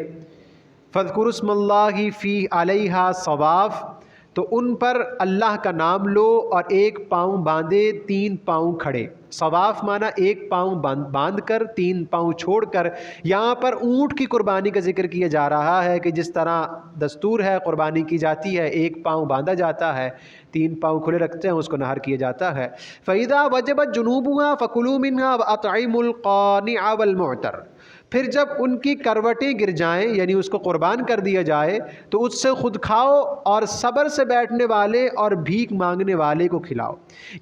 فَاذْكُرُوا اسْمَ اللَّهِ فِي عَلَيْهَا صَوَافَ، تو ان پر اللہ کا نام لو اور ایک پاؤں باندھے 3 پاؤں کھڑے۔ صواف مانا ایک پاؤں باندھ کر 3 پاؤں چھوڑ کر۔ یہاں پر اونٹ کی قربانی کا ذکر کیا جا رہا ہے کہ جس طرح دستور ہے قربانی کی جاتی ہے، ایک پاؤں باندھا جاتا ہے، 3 پاؤں کھلے رکھتے ہیں، اس کو نہر کیا جاتا ہے۔ فَإِذَا وَجَبَتْ جُنُوبُهَا فَكُلُوا مِنْهَا وَأَطْعِمُوا الْقَانِعَ وَالْمُعْتَرَّ، پھر جب ان کی کروٹیں گر جائیں یعنی اس کو قربان کر دیا جائے تو اس سے خود کھاؤ اور صبر سے بیٹھنے والے اور بھیک مانگنے والے کو کھلاؤ۔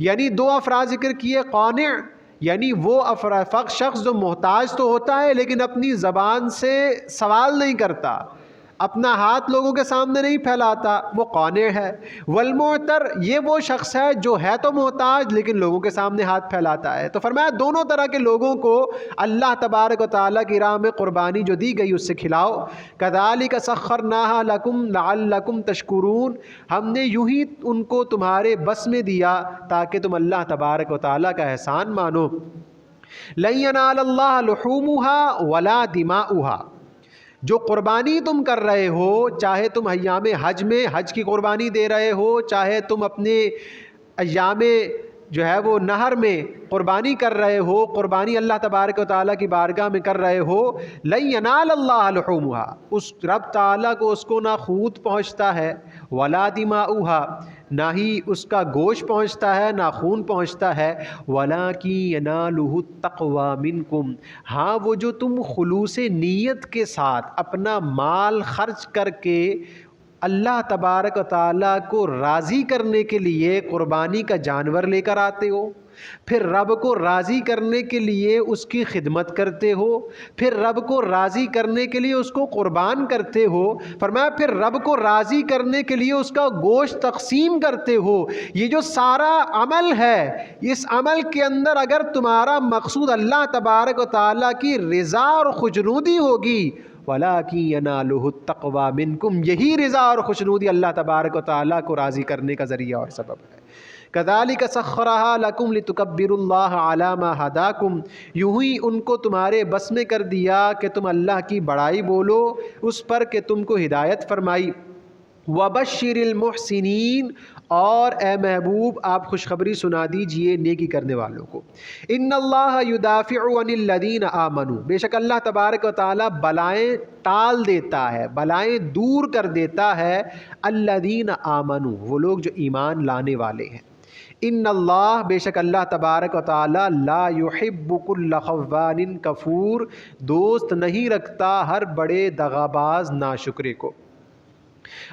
یعنی 2 افراد ذکر کیے، قانع یعنی وہ شخص جو محتاج تو ہوتا ہے لیکن اپنی زبان سے سوال نہیں کرتا، اپنا ہاتھ لوگوں کے سامنے نہیں پھیلاتا، وہ قانع ہے۔ والمعتر، یہ وہ شخص ہے جو ہے تو محتاج لیکن لوگوں کے سامنے ہاتھ پھیلاتا ہے۔ تو فرمایا دونوں طرح کے لوگوں کو اللہ تبارک و تعالیٰ کی راہ میں قربانی جو دی گئی اس سے کھلاؤ۔ كَذَلِكَ سَخَّرْنَاهَا لَكُمْ لَعَلَّكُمْ تَشْكُرُونَ، ہم نے یوں ہی ان کو تمہارے بس میں دیا تاکہ تم اللہ تبارک و تعالیٰ کا احسان مانو۔ لَن يَنَالَ اللَّهَ لُحُومُهَا وَلَا دِمَاؤُهَا، جو قربانی تم کر رہے ہو، چاہے تم ایام حج میں حج کی قربانی دے رہے ہو، چاہے تم اپنے ایام جو ہے وہ نہر میں قربانی کر رہے ہو، قربانی اللہ تبارک و تعالیٰ کی بارگاہ میں کر رہے ہو، لن ینال اللہ لحومها، اس رب تعالیٰ کو اس کو نہ خون پہنچتا ہے، ولا دماؤها، نہ ہی اس کا گوشت پہنچتا ہے نہ خون پہنچتا ہے، ولکن ینالہ التقوی منکم، ہاں وہ جو تم خلوص نیت کے ساتھ اپنا مال خرچ کر کے اللہ تبارک و تعالیٰ کو راضی کرنے کے لیے قربانی کا جانور لے کر آتے ہو، پھر رب کو راضی کرنے کے لیے اس کی خدمت کرتے ہو، پھر رب کو راضی کرنے کے لیے اس کو قربان کرتے ہو، فرمایا پھر رب کو راضی کرنے کے لیے اس کا گوشت تقسیم کرتے ہو، یہ جو سارا عمل ہے اس عمل کے اندر اگر تمہارا مقصود اللہ تبارک و تعالیٰ کی رضا اور خوشنودی ہوگی، وَلَكِنْ يَنَالُهُ التَّقْوَى مِنْكُمْ، یہی رضا اور خوشنودی اللہ تبارک و تعالیٰ کو راضی کرنے کا ذریعہ اور سبب ہے۔ كَذَلِكَ سَخَّرَهَا لَكُمْ لِتُكَبِّرُوا اللَّهَ عَلَى مَا هَدَاكُمْ، یوں ہی ان کو تمہارے بس میں کر دیا کہ تم اللہ کی بڑائی بولو اس پر کہ تم کو ہدایت فرمائی۔ وَبَشِّرِ الْمُحْسِنِينَ، اور اے محبوب آپ خوشخبری سنا دیجئے نیکی کرنے والوں کو۔ ان اللہ یدافع عن الذین آمنوا، بے شک اللہ تبارک و تعالیٰ بلائیں ٹال دیتا ہے، بلائیں دور کر دیتا ہے، الذین آمنوا، وہ لوگ جو ایمان لانے والے ہیں۔ ان اللہ، بے شک اللہ تبارک و تعالیٰ لا یحب کل خوان کفور، دوست نہیں رکھتا ہر بڑے دغاباز ناشکرے کو۔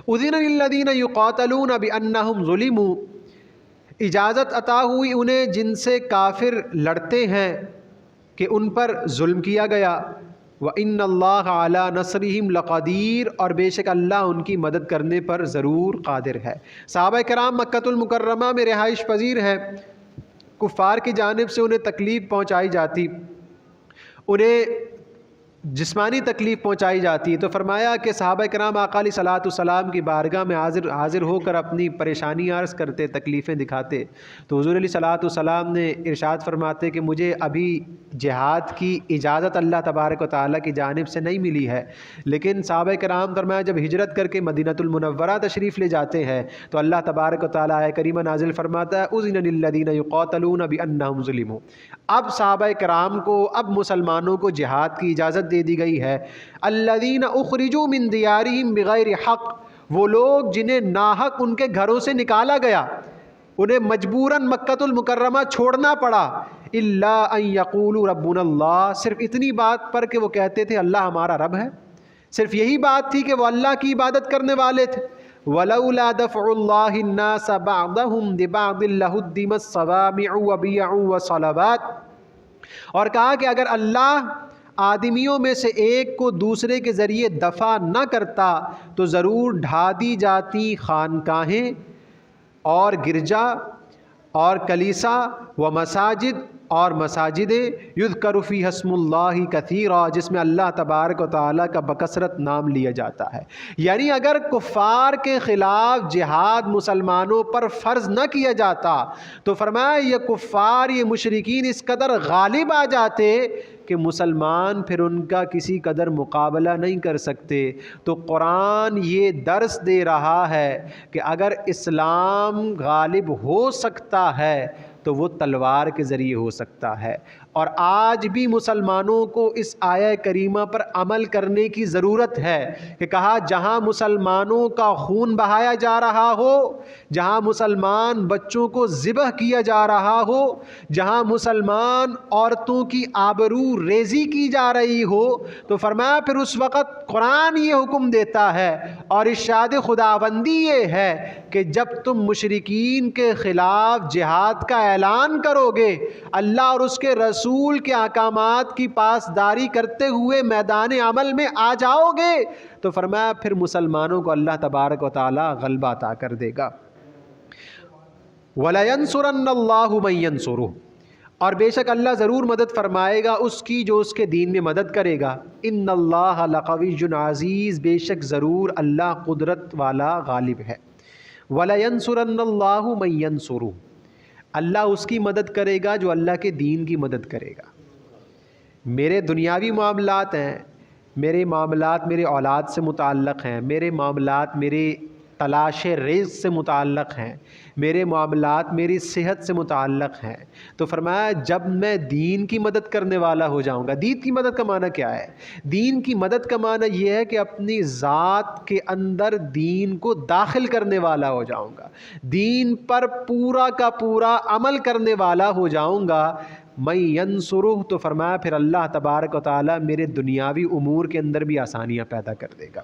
اذن للذین یقاتلون بانہم ظلموا، اجازت عطا ہوئی انہیں جن سے کافر لڑتے ہیں کہ ان پر ظلم کیا گیا۔ وَإِنَّ اللَّهَ عَلَى نَصْرِهِمْ لَقَدِيرٌ، اور بے شک اللہ ان کی مدد کرنے پر ضرور قادر ہے۔ صحابہ کرام مکۃ المکرمہ میں رہائش پذیر ہیں، کفار کی جانب سے انہیں تکلیف پہنچائی جاتی، انہیں جسمانی تکلیف پہنچائی جاتی ہے، تو فرمایا کہ صحابہ کرام آقا علیہ صلاۃ والسلام کی بارگاہ میں حاضر ہو کر اپنی پریشانی عرض کرتے، تکلیفیں دکھاتے، تو حضور علیہ صلاۃ والسلام نے ارشاد فرماتے کہ مجھے ابھی جہاد کی اجازت اللہ تبارک و تعالیٰ کی جانب سے نہیں ملی ہے، لیکن صحابہ کرام فرمایا جب ہجرت کر کے مدینہ المنورہ تشریف لے جاتے ہیں تو اللہ تبارک و تعالیٰ آیہ کریمہ نازل فرماتا ہے اذن للذین یقاتلون بانہم ظلموا، اب صحابہ کرام کو، اب مسلمانوں کو جہاد کی اجازت دے دی گئی ہے۔ الذین اخرجوا من دیارہم بغیر حق، وہ لوگ جنہیں ناحق ان کے گھروں سے نکالا گیا، انہیں مجبوراً مکۃ المکرمہ چھوڑنا پڑا، الا ان یقولوا ربنا اللہ، صرف اتنی بات پر کہ وہ کہتے تھے اللہ ہمارا رب ہے، صرف یہی بات تھی کہ وہ اللہ کی عبادت کرنے والے تھے۔ وَلَوْلَا دَفْعُ اللَّهِ النَّاسَ بَعْضَهُمْ بِبَعْضٍ لَهُدِّمَتْ صَوَامِعُ وَبِيَعٌ وَصَلَوَاتٌ، اور کہا کہ اگر اللہ آدمیوں میں سے ایک کو دوسرے کے ذریعے دفع نہ کرتا تو ضرور ڈھا دی جاتی خانقاہیں اور گرجا اور کلیسا و مساجد اور مساجدیں یذکر فیہا اسم اللہ کثیرا، جس میں اللہ تبارک و تعالیٰ کا بکثرت نام لیا جاتا ہے۔ یعنی اگر کفار کے خلاف جہاد مسلمانوں پر فرض نہ کیا جاتا تو فرمایا یہ کفار، یہ مشرکین اس قدر غالب آ جاتے کہ مسلمان پھر ان کا کسی قدر مقابلہ نہیں کر سکتے۔ تو قرآن یہ درس دے رہا ہے کہ اگر اسلام غالب ہو سکتا ہے تو وہ تلوار کے ذریعے ہو سکتا ہے، اور آج بھی مسلمانوں کو اس آیہ کریمہ پر عمل کرنے کی ضرورت ہے کہ کہا جہاں مسلمانوں کا خون بہایا جا رہا ہو، جہاں مسلمان بچوں کو ذبح کیا جا رہا ہو، جہاں مسلمان عورتوں کی آبرو ریزی کی جا رہی ہو، تو فرمایا پھر اس وقت قرآن یہ حکم دیتا ہے اور ارشاد خداوندی یہ ہے کہ جب تم مشرکین کے خلاف جہاد کا اعلان کرو گے، اللہ اور اس کے رسول کے احکامات کی پاسداری کرتے ہوئے میدان عمل میں آ جاؤ گے، تو فرمایا پھر مسلمانوں کو اللہ تبارک و تعالی غلبہ عطا کر دے گا۔ وَلَيَنْصُرَنَّ اللَّهُ مَن يَنْصُرُهُ، اور بے شک اللہ ضرور مدد فرمائے گا اس کی جو اس کے دین میں مدد کرے گا۔ إِنَّ اللَّهَ لَقَوِيٌّ عَزِيزٌ، بے شک ضرور اللہ قدرت والا غالب ہے۔ وَلَيَنْصُرَنَّ اللَّهُ مَن يَنْصُرُهُ، اللہ اس کی مدد کرے گا جو اللہ کے دین کی مدد کرے گا۔ میرے دنیاوی معاملات ہیں، میرے معاملات میرے اولاد سے متعلق ہیں، میرے معاملات میرے تلاش رزق سے متعلق ہیں، میرے معاملات میری صحت سے متعلق ہیں، تو فرمایا جب میں دین کی مدد کرنے والا ہو جاؤں گا۔ دین کی مدد کا معنی کیا ہے؟ دین کی مدد کا معنی یہ ہے کہ اپنی ذات کے اندر دین کو داخل کرنے والا ہو جاؤں گا، دین پر پورا کا پورا عمل کرنے والا ہو جاؤں گا۔ میں ینصرہ، تو فرمایا پھر اللہ تبارک و تعالیٰ میرے دنیاوی امور کے اندر بھی آسانیاں پیدا کر دے گا۔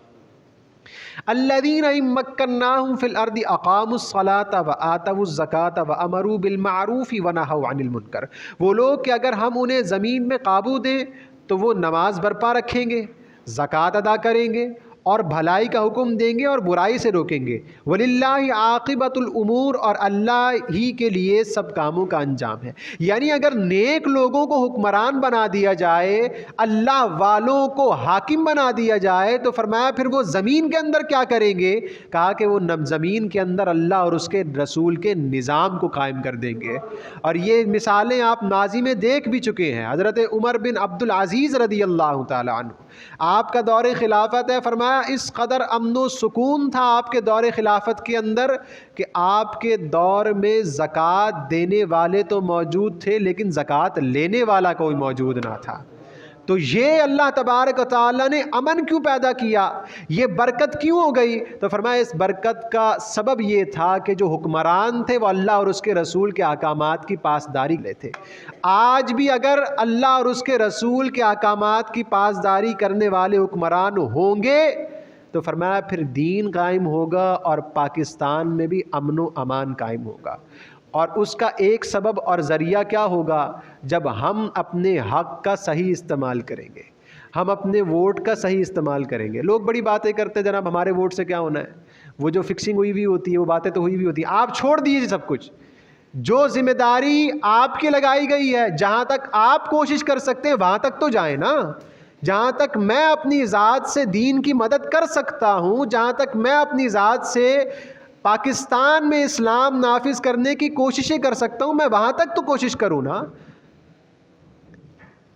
الذین ان مکناہم فی الارض اقاموا الصلاۃ وآتوا الزکاۃ وامروا بالمعروف ونہوا عن المنکر، وہ لوگ کہ اگر ہم انہیں زمین میں قابو دیں تو وہ نماز برپا رکھیں گے، زکوٰۃ ادا کریں گے اور بھلائی کا حکم دیں گے اور برائی سے روکیں گے۔ وَلِلَّهِ عَاقِبَةُ الْأُمُورِ، اور اللہ ہی کے لیے سب کاموں کا انجام ہے۔ یعنی اگر نیک لوگوں کو حکمران بنا دیا جائے، اللہ والوں کو حاکم بنا دیا جائے، تو فرمایا پھر وہ زمین کے اندر کیا کریں گے؟ کہا کہ وہ زمین کے اندر اللہ اور اس کے رسول کے نظام کو قائم کر دیں گے۔ اور یہ مثالیں آپ ماضی میں دیکھ بھی چکے ہیں۔ حضرت عمر بن عبد العزیز رضی اللہ تعالی عنہ، آپ کا دور خلافت ہے، فرمایا اس قدر امن و سکون تھا آپ کے دور خلافت کے اندر کہ آپ کے دور میں زکوٰۃ دینے والے تو موجود تھے لیکن زکوٰۃ لینے والا کوئی موجود نہ تھا۔ تو یہ اللہ تبارک و تعالیٰ نے امن کیوں پیدا کیا، یہ برکت کیوں ہو گئی؟ تو فرمایا اس برکت کا سبب یہ تھا کہ جو حکمران تھے وہ اللہ اور اس کے رسول کے احکامات کی پاسداری لے تھے۔ آج بھی اگر اللہ اور اس کے رسول کے احکامات کی پاسداری کرنے والے حکمران ہوں گے تو فرمایا پھر دین قائم ہوگا اور پاکستان میں بھی امن و امان قائم ہوگا۔ اور اس کا ایک سبب اور ذریعہ کیا ہوگا؟ جب ہم اپنے حق کا صحیح استعمال کریں گے، ہم اپنے ووٹ کا صحیح استعمال کریں گے۔ لوگ بڑی باتیں کرتے ہیں جناب ہمارے ووٹ سے کیا ہونا ہے، وہ جو فکسنگ ہوئی ہوئی ہوتی ہے وہ باتیں تو ہوئی ہوئی ہوتی ہیں، آپ چھوڑ دیجیے سب کچھ۔ جو ذمہ داری آپ کی لگائی گئی ہے، جہاں تک آپ کوشش کر سکتے ہیں وہاں تک تو جائیں نا۔ جہاں تک میں اپنی ذات سے دین کی مدد کر سکتا ہوں، جہاں تک میں اپنی ذات سے پاکستان میں اسلام نافذ کرنے کی کوششیں کر سکتا ہوں، میں وہاں تک تو کوشش کروں نا۔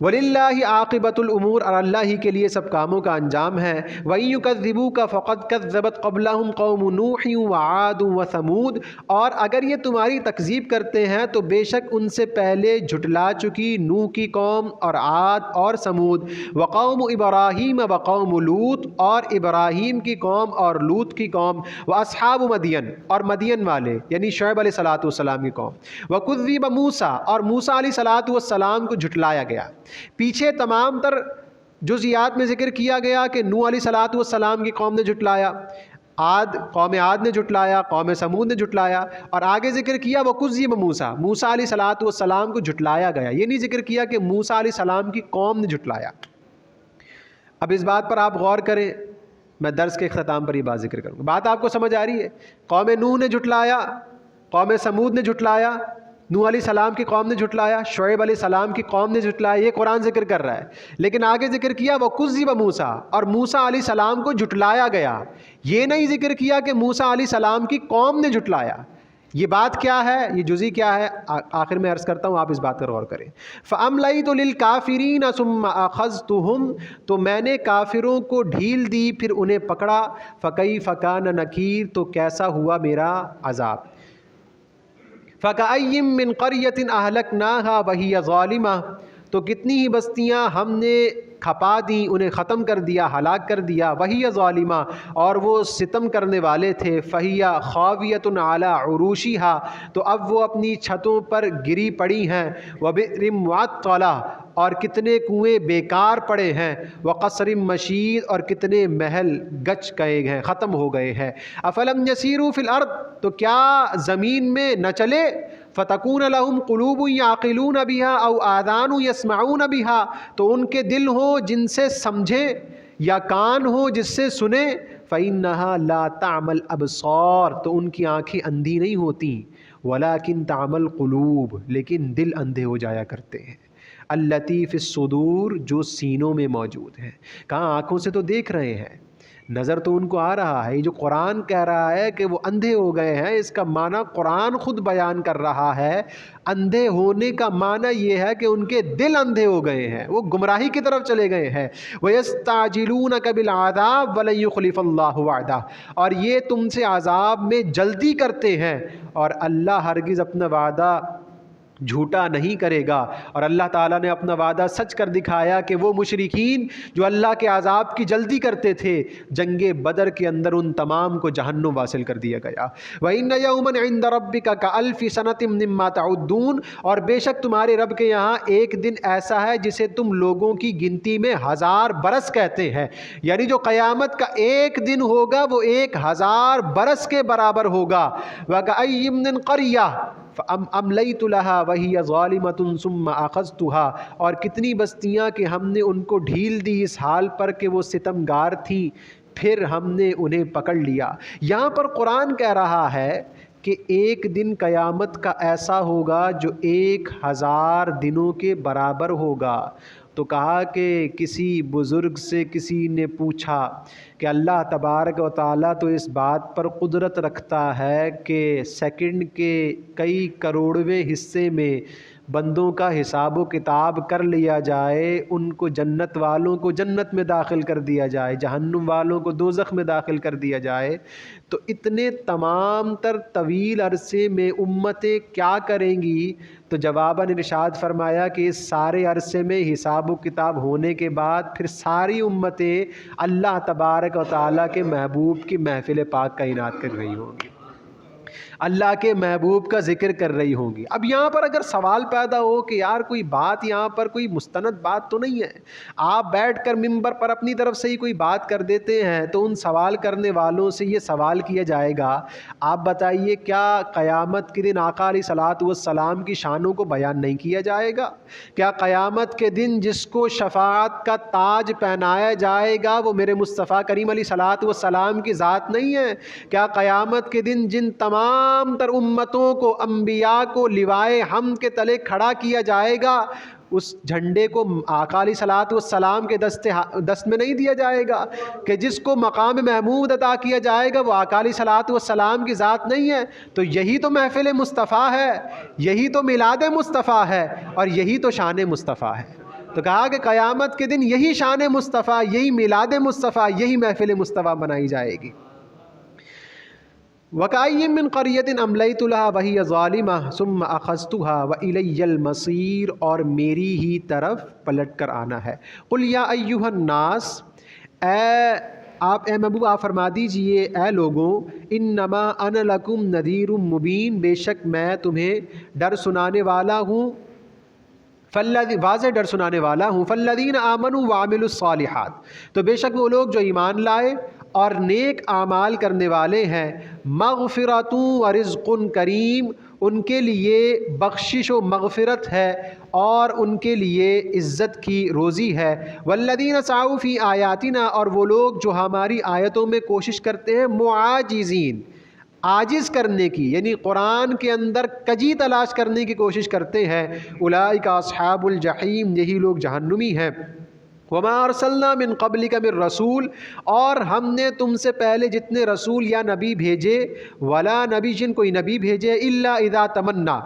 وَلِلَّهِ عَاقِبَةُ الْأُمُورِ، اور اللہ ہی کے لیے سب کاموں کا انجام ہے۔ وَإِن يُكَذِّبُوكَ فَقَدْ كَذَّبَتْ قَبْلَهُمْ قَوْمُ نُوحٍ وَعَادٌ وَثَمُودُ، اور اگر یہ تمہاری تکذیب کرتے ہیں تو بے شک ان سے پہلے جھٹلا چکی نوح کی قوم اور عاد اور سمود، وقوم ابراہیم وقوم لوط، اور ابراہیم کی قوم اور لوط کی قوم، واصحاب مدین، اور مدین والے یعنی شعیب علیہ الصلوۃ والسلام کی قوم، وکذب موسیٰ، اور موسیٰ علیہ الصلوۃ والسلام کو جھٹلایا گیا۔ پیچھے تمام تر جزیات میں ذکر کیا گیا کہ نوح علیہ الصلوۃ والسلام کی قوم نے جھٹلایا، قوم عاد نے جھٹلایا، قوم سمود نے جھٹلایا، اور آگے ذکر کیا وَكُذِّبَ موسیٰ، موسیٰ علیہ الصلوۃ والسلام کو جھٹلایا گیا۔ یہ نہیں ذکر کیا کہ موسیٰ علیہ السلام کی قوم نے جھٹلایا۔ اب اس بات پر آپ غور کریں، میں درس کے اختتام پر یہ بات ذکر کروں گا. بات آپ کو سمجھ آ رہی ہے؟ قوم نوح نے جھٹلایا، قوم سمود نے جھٹلایا، نوح علیہ السلام کی قوم نے جھٹلایا، شعیب علیہ السلام کی قوم نے جھٹلایا، یہ قرآن ذکر کر رہا ہے. لیکن آگے ذکر کیا وَكُذِّبَ مُوسیٰ، اور موسیٰ علیہ السلام کو جھٹلایا گیا. یہ نہیں ذکر کیا کہ موسیٰ علیہ السلام کی قوم نے جھٹلایا. یہ بات کیا ہے؟ یہ جزئی کیا ہے؟ آخر میں عرض کرتا ہوں، آپ اس بات پر غور کریں. فَأَمْلَيْتُ لِلْكَافِرِينَ ثُمَّ أَخَذْتُهُمْ، تو میں نے کافروں کو ڈھیل دی پھر انہیں پکڑا. فَكَيْفَ كَانَ نَكِيرٌ، تو کیسا ہوا میرا عذاب. فَكَأَيٍّ مِّن قَرْيَةٍ أَهْلَكْنَاهَا وَهِيَ ظَالِمَةٌ، تو کتنی ہی بستیاں ہم نے کھپا دیں، انہیں ختم کر دیا، ہلاک کر دیا. وَهِيَ ظَالِمَةٌ، اور وہ ستم کرنے والے تھے. فَهِيَ خَاوِيَةٌ عَلَىٰ عُرُوشِهَا، تو اب وہ اپنی چھتوں پر گری پڑی ہیں. وَبِئْرٍ مُّعَطَّلَةٍ، اور کتنے کنویں بیکار پڑے ہیں. وَقَصْرٍ مَّشِيدٍ، اور کتنے محل گچ گئے ہیں، ختم ہو گئے ہیں. أَفَلَمْ يَسِيرُوا فِي الْأَرْضِ، تو کیا زمین میں نہ چلے. فَتَكُونَ لَهُمْ قُلُوبٌ يَعْقِلُونَ بِهَا أَوْ آذَانٌ يَسْمَعُونَ بِهَا، تو ان کے دل ہوں جن سے سمجھیں یا کان ہوں جس سے سنیں. فَإِنَّهَا لَا تَعْمَى الْأَبْصَارُ، تو ان کی آنکھیں اندھی نہیں ہوتی. وَلَكِنْ تَعْمَى الْقُلُوبُ، لیکن دل اندھے ہو جایا کرتے ہیں. الَّتِي فِي الصُّدُورِ، جو سینوں میں موجود ہیں. کہاں آنکھوں سے تو دیکھ رہے ہیں، نظر تو ان کو آ رہا ہے. یہ جو قرآن کہہ رہا ہے کہ وہ اندھے ہو گئے ہیں، اس کا معنی قرآن خود بیان کر رہا ہے. اندھے ہونے کا معنی یہ ہے کہ ان کے دل اندھے ہو گئے ہیں، وہ گمراہی کی طرف چلے گئے ہیں. وَيَسْتَعْجِلُونَكَ بِالْعَذَابِ وَلَن يُخْلِفَ اللَّهُ وَعْدَهُ، اور یہ تم سے عذاب میں جلدی کرتے ہیں، اور اللہ ہرگز اپنا وعدہ جھوٹا نہیں کرے گا. اور اللہ تعالیٰ نے اپنا وعدہ سچ کر دکھایا کہ وہ مشرکین جو اللہ کے عذاب کی جلدی کرتے تھے، جنگ بدر کے اندر ان تمام کو جہنم واصل کر دیا گیا. وَإِنَّ يَوْمًا عِندَ رَبِّكَ كَأَلْفِ سَنَةٍ مِّمَّا تَعُدُّونَ، اور بے شک تمہارے رب کے یہاں ایک دن ایسا ہے جسے تم لوگوں کی گنتی میں 1000 برس کہتے ہیں. یعنی جو قیامت کا ایک دن ہوگا وہ 1000 برس کے برابر ہوگا. وَكَأَيٍّ مِّن قَرْيَةٍ أَمْلَيْتُ لَهَا وَهِيَ ظَالِمَةٌ ثُمَّ أَخَذْتُهَا، اور کتنی بستیاں کہ ہم نے ان کو ڈھیل دی اس حال پر کہ وہ ستمگار تھیں، پھر ہم نے انہیں پکڑ لیا. یہاں پر قرآن کہہ رہا ہے کہ ایک دن قیامت کا ایسا ہوگا جو 1000 دنوں کے برابر ہوگا. تو کہا کہ کسی بزرگ سے کسی نے پوچھا کہ اللہ تبارک و تعالیٰ تو اس بات پر قدرت رکھتا ہے کہ سیکنڈ کے کئی کروڑویں حصے میں بندوں کا حساب و کتاب کر لیا جائے، ان کو جنت والوں کو جنت میں داخل کر دیا جائے، جہنم والوں کو دوزخ میں داخل کر دیا جائے، تو اتنے تمام تر طویل عرصے میں امتیں کیا کریں گی؟ تو جواباً ارشاد فرمایا کہ اس سارے عرصے میں حساب و کتاب ہونے کے بعد پھر ساری امتیں اللہ تبارک و تعالیٰ کے محبوب کی محفل پاک کا انعقاد کر رہی ہوں گی، اللہ کے محبوب کا ذکر کر رہی ہوں گی. اب یہاں پر اگر سوال پیدا ہو کہ یار کوئی بات یہاں پر کوئی مستند بات تو نہیں ہے، آپ بیٹھ کر ممبر پر اپنی طرف سے ہی کوئی بات کر دیتے ہیں، تو ان سوال کرنے والوں سے یہ سوال کیا جائے گا، آپ بتائیے کیا قیامت کے دن آقا علیہ الصلوۃ والسلام کی شانوں کو بیان نہیں کیا جائے گا؟ کیا قیامت کے دن جس کو شفاعت کا تاج پہنایا جائے گا وہ میرے مصطفیٰ کریم علیہ الصلوۃ والسلام کی ذات نہیں ہے؟ کیا قیامت کے دن جن تمام تر امتوں کو، انبیاء کو لوائے حمد کے تلے کھڑا کیا جائے گا، اس جھنڈے کو آقا علیہ الصلوۃ والسلام کے دست میں نہیں دیا جائے گا؟ کہ جس کو مقام محمود عطا کیا جائے گا وہ آقا علیہ الصلوۃ والسلام کی ذات نہیں ہے؟ تو یہی تو محفل مصطفیٰ ہے، یہی تو میلاد مصطفیٰ ہے، اور یہی تو شان مصطفیٰ ہے. تو کہا کہ قیامت کے دن یہی شان مصطفیٰ، یہی میلاد مصطفیٰ، یہی محفل مصطفیٰ بنائی جائے گی. وَكَأَيٍّ مِّن قَرْيَةٍ أَمْلَيْتُ لَهَا وَهِيَ ظَالِمَةٌ ثُمَّ أَخَذْتُهَا وَإِلَيَّ الْمَصِيرُ، اور میری ہی طرف پلٹ کر آنا ہے. قُلْ يَا أَيُّهَا النَّاسُ، اے محبوب آپ فرما دیجئے اے لوگوں، انما انا لکم نذیر مبین، بے شک میں تمہیں ڈر سنانے والا ہوں، واضح ڈر سنانے والا ہوں. فالذین آمنوا وعملوا الصالحات، تو بے شک وہ لوگ جو ایمان لائے اور نیک اعمال کرنے والے ہیں، مغفرۃ و رزق کریم، ان کے لیے بخشش و مغفرت ہے اور ان کے لیے عزت کی روزی ہے۔ والذین سعوا فی آیاتنا، اور وہ لوگ جو ہماری آیتوں میں کوشش کرتے ہیں معاجزین، عاجز کرنے کی، یعنی قرآن کے اندر کجی تلاش کرنے کی کوشش کرتے ہیں، اولئک اصحاب الجحیم، یہی لوگ جہنمی ہیں۔ وما ارسلنا من قبلک من رسول، اور ہم نے تم سے پہلے جتنے رسول یا نبی بھیجے، ولا نبی، جن کوئی نبی بھیجے، الا اذا تمنا،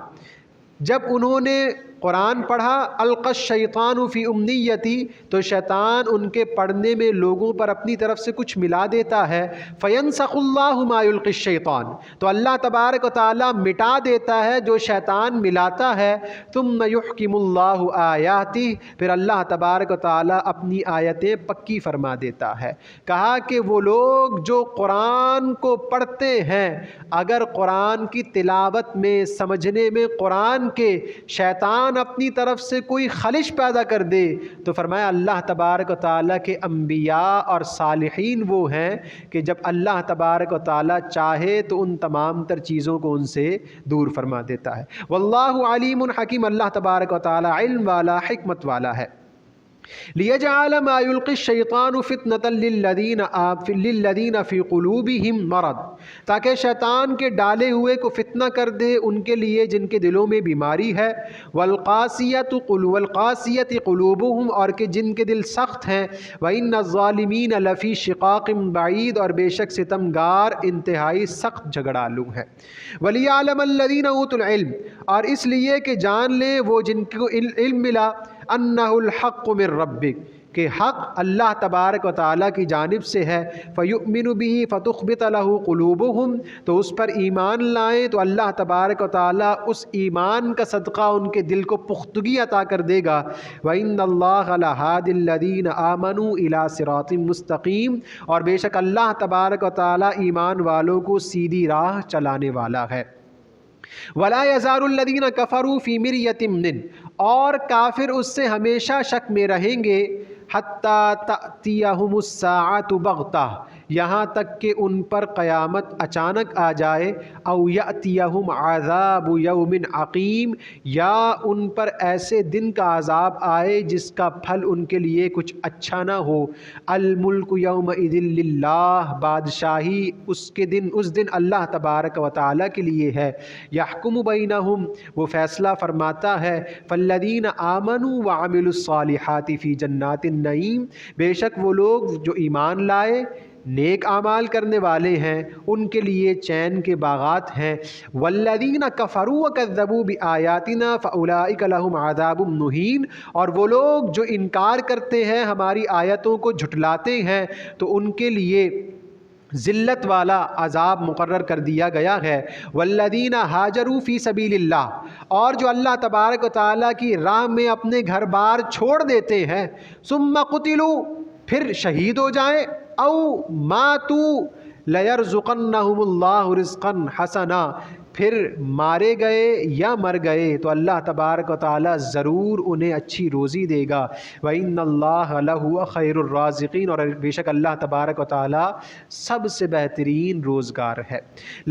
جب انہوں نے قرآن پڑھا، القى الشیطان فی امنیتی، تو شیطان ان کے پڑھنے میں لوگوں پر اپنی طرف سے کچھ ملا دیتا ہے، فینسخ اللہ ما یلقی الشیطان، تو اللہ تبارک و تعالیٰ مٹا دیتا ہے جو شیطان ملاتا ہے، ثم یحکم اللہ آیاتہ، پھر اللہ تبارک و تعالیٰ اپنی آیتیں پکی فرما دیتا ہے۔ کہا کہ وہ لوگ جو قرآن کو پڑھتے ہیں، اگر قرآن کی تلاوت میں، سمجھنے میں قرآن کے شیطان اپنی طرف سے کوئی خلش پیدا کر دے، تو فرمایا اللہ تبارک و تعالیٰ کے انبیاء اور صالحین وہ ہیں کہ جب اللہ تبارک و تعالیٰ چاہے تو ان تمام تر چیزوں کو ان سے دور فرما دیتا ہے۔ واللہ علیم حکیم، اللہ تبارک و تعالیٰ علم والا، حکمت والا ہے۔ لِيَجْعَلَ مَا يُلْقِي الشَّيْطَانُ فِتْنَةً لِلَّذِينَ فِي قُلُوبِهِمْ مَرَضٌ، تاکہ شیطان کے ڈالے ہوئے کو فتنہ کر دے ان کے لیے جن کے دلوں میں بیماری ہے، وَالْقَاسِيَةِ قُلُوبُهُمْ، اور کہ جن کے دل سخت ہیں، وَإِنَّ الظَّالِمِينَ لَفِي شِقَاقٍ بَعِيدٍ، اور بے شک ستمگار انتہائی سخت جھگڑالو ہیں۔ وَلِيَعْلَمَ الَّذِينَ أُوتُوا الْعِلْمَ، اور اس لیے کہ جان لیں وہ جن کو علم ملا، انہ الحق من ربک، کہ حق اللہ تبارک و تعالیٰ کی جانب سے ہے، فیؤمن بہ فتخبت لہ قلوبہم، تو اس پر ایمان لائیں تو اللہ تبارک و تعالیٰ اس ایمان کا صدقہ ان کے دل کو پختگی عطا کر دے گا۔ وَإِنَّ اللَّهَ لَهَادِ الَّذِينَ آمَنُوا إِلَى صِرَاطٍ مُسْتَقِيمٍ، اور بے شک اللہ تبارک و تعالیٰ ایمان والوں کو سیدھی راہ چلانے والا ہے۔ وَلَا يَزَالُ الَّذِينَ كَفَرُوا فِي مِرْيَةٍ مِّنْهُ، اور کافر اس سے ہمیشہ شک میں رہیں گے، حَتَّى تَأْتِيَهُمُ السَّاعَةُ بَغْتَةً، یہاں تک کہ ان پر قیامت اچانک آ جائے، او یأتیہم عذاب یوم عقیم، یا ان پر ایسے دن کا عذاب آئے جس کا پھل ان کے لیے کچھ اچھا نہ ہو۔ الملک یومئذ للہ، بادشاہی اس دن اللہ تبارک و تعالیٰ کے لیے ہے۔ یحکم بینہم، وہ فیصلہ فرماتا ہے۔ فالذین آمنوا وعملوا الصالحات فی جنات النعیم، بے شک وہ لوگ جو ایمان لائے، نیک اعمال کرنے والے ہیں، ان کے لیے چین کے باغات ہیں۔ والذین کفروا وکذبوا بآیاتنا فاولئک لهم عذاب مہین، اور وہ لوگ جو انکار کرتے ہیں، ہماری آیتوں کو جھٹلاتے ہیں، تو ان کے لیے ذلت والا عذاب مقرر کر دیا گیا ہے۔ والذین ہاجروا فی سبیل اللہ، اور جو اللہ تبارک و تعالیٰ کی راہ میں اپنے گھر بار چھوڑ دیتے ہیں، ثم قتلوا، پھر شہید ہو جائیں، او ماتوا لیرزقنہم اللہ رزقا حسنا، پھر مارے گئے یا مر گئے تو اللہ تبارک و تعالیٰ ضرور انہیں اچھی روزی دے گا۔ وَإِنَّ اللَّهَ لَهُوَ خَيْرُ الرَّازِقِينَ، اور بے شک اللہ تبارک و تعالیٰ سب سے بہترین روزگار ہے۔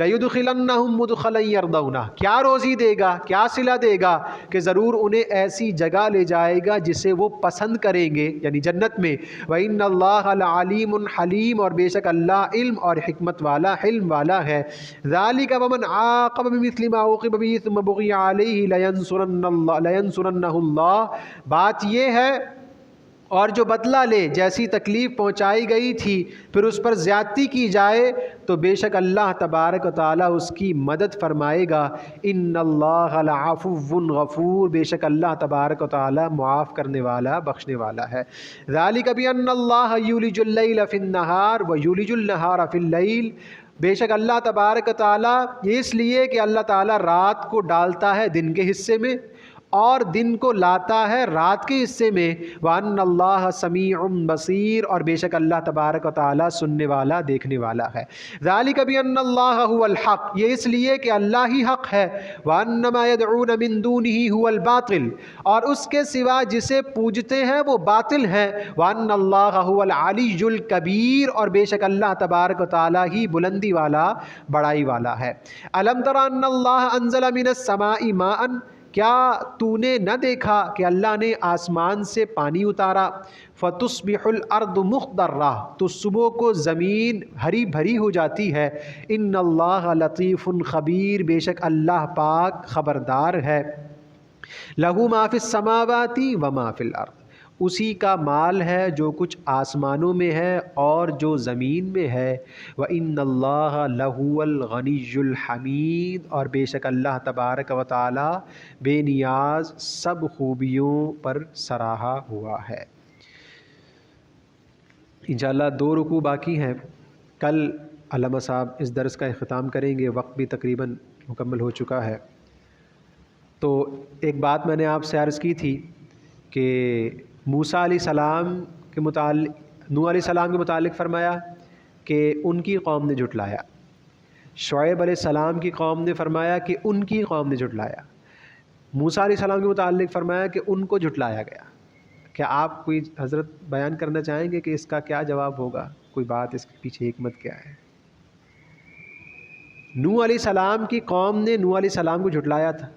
لَيُدْخِلَنَّهُمْ مُدْخَلًا يَرْضَوْنَهُ، کیا روزی دے گا، کیا صلہ دے گا، کہ ضرور انہیں ایسی جگہ لے جائے گا جسے وہ پسند کریں گے، یعنی جنت میں۔ وَإِنَّ اللَّهَ لَعَلِيمٌ حَلِيمٌ، اور بے شک اللہ علم اور حکمت والا، حلم والا ہے۔ ذَلِكَ وَمَنْ عَاقَبَ بِمِثْلِ مَا عُوقِبَ بِهِ ثُمَّ بُغِيَ عَلَيْهِ لَيَنصُرَنَّهُ اللَّهُ، بات یہ ہے، اور جو بدلہ لے، جیسی تکلیف پہنچائی گئی تھی پھر اس پر زیادتی کی جائے تو بے شک اللہ تبارک و تعالیٰ اس کی مدد فرمائے گا۔ ان اللہ لعفو غفور، بے شک اللہ تبارک و تعالیٰ معاف کرنے والا، بخشنے والا ہے۔ ذالک بأن اللہ یولج اللیل فی النہار ویولج النہار فی اللیل، بے شک اللہ تبارک و تعالیٰ، یہ اس لیے کہ اللہ تعالیٰ رات کو ڈالتا ہے دن کے حصے میں اور دن کو لاتا ہے رات کے حصے میں، وَأَنَّ اللَّهَ سَمِيعٌ بَصِيرٌ، اور بے شک اللہ تبارک و تعالیٰ سننے والا دیکھنے والا ہے۔ ذَلِكَ بِأَنَّ اللَّهَ هُوَ الْحَقُّ، یہ اس لیے کہ اللہ ہی حق ہے، وَأَنَّ مَا يَدْعُونَ مِن دُونِهِ هُوَ الْبَاطِلُ، اور اس کے سوا جسے پوجتے ہیں وہ باطل ہے، وَأَنَّ اللَّهَ هُوَ الْعَلِيُّ الْكَبِيرُ، اور بے شک اللہ تبارک و تعالیٰ ہی بلندی والا بڑائی والا ہے۔ أَلَمْ تَرَ أَنَّ اللَّهَ أَنزَلَ مِنَ السَّمَاءِ مَاءً، کیا تو نے نہ دیکھا کہ اللہ نے آسمان سے پانی اتارا، فَتُصْبِحُ الْأَرْضُ مُخْضَرَّةً، تو صبح کو زمین ہری بھری ہو جاتی ہے، إِنَّ اللَّهَ لَطِيفٌ خبیر، بے شک اللہ پاک خبردار ہے، لَهُ مَا فِي السَّمَاوَاتِ وَمَا فِي الْأَرْضِ، اسی کا مال ہے جو کچھ آسمانوں میں ہے اور جو زمین میں ہے، وَإِنَّ اللَّهَ لَهُوَ الْغَنِيُّ الْحَمِيدُ، اور بے شک اللہ تبارک و تعالی بے نیاز سب خوبیوں پر سراہا ہوا ہے۔ انشاءاللہ 2 رکوع باقی ہیں، کل علامہ صاحب اس درس کا اختتام کریں گے، وقت بھی تقریباً مکمل ہو چکا ہے۔ تو ایک بات میں نے آپ سے عرض کی تھی کہ موسیٰ علیہ السلام کے متعلق، نوح علیہ السلام کے متعلق فرمایا کہ ان کی قوم نے جھٹلایا، شعیب علیہ السلام کی قوم نے فرمایا کہ ان کی قوم نے جھٹلایا، موسیٰ علیہ السلام کے متعلق فرمایا کہ ان کو جھٹلایا گیا۔ کیا آپ کوئی حضرت بیان کرنا چاہیں گے کہ اس کا کیا جواب ہوگا، کوئی بات اس کے پیچھے حکمت کیا ہے؟ نوح علیہ السلام کی قوم نے نوح علیہ السلام کو جھٹلایا تھا،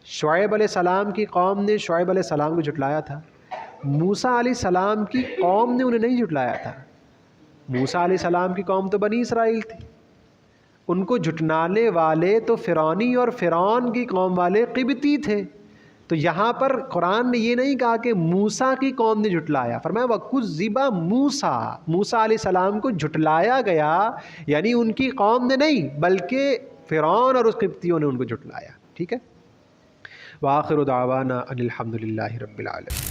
شعیب علیہ السلام کی قوم نے شعیب علیہ السلام کو جھٹلایا تھا، موسیٰ علیہ السلام کی قوم نے انہیں نہیں جھٹلایا تھا۔ موسیٰ علیہ السلام کی قوم تو بنی اسرائیل تھی، ان کو جھٹلانے والے تو فرعونی اور فرعون کی قوم والے قبطی تھے۔ تو یہاں پر قرآن نے یہ نہیں کہا کہ موسیٰ کی قوم نے جھٹلایا، فرمایا وَكُذِّبَ مُوسیٰ، موسیٰ علیہ السلام کو جھٹلایا گیا، یعنی ان کی قوم نے نہیں بلکہ فرعون اور اس قبطیوں نے ان کو جھٹلایا۔ ٹھیک ہے، وآخر دعوانا ان الحمد للہ رب العالمین۔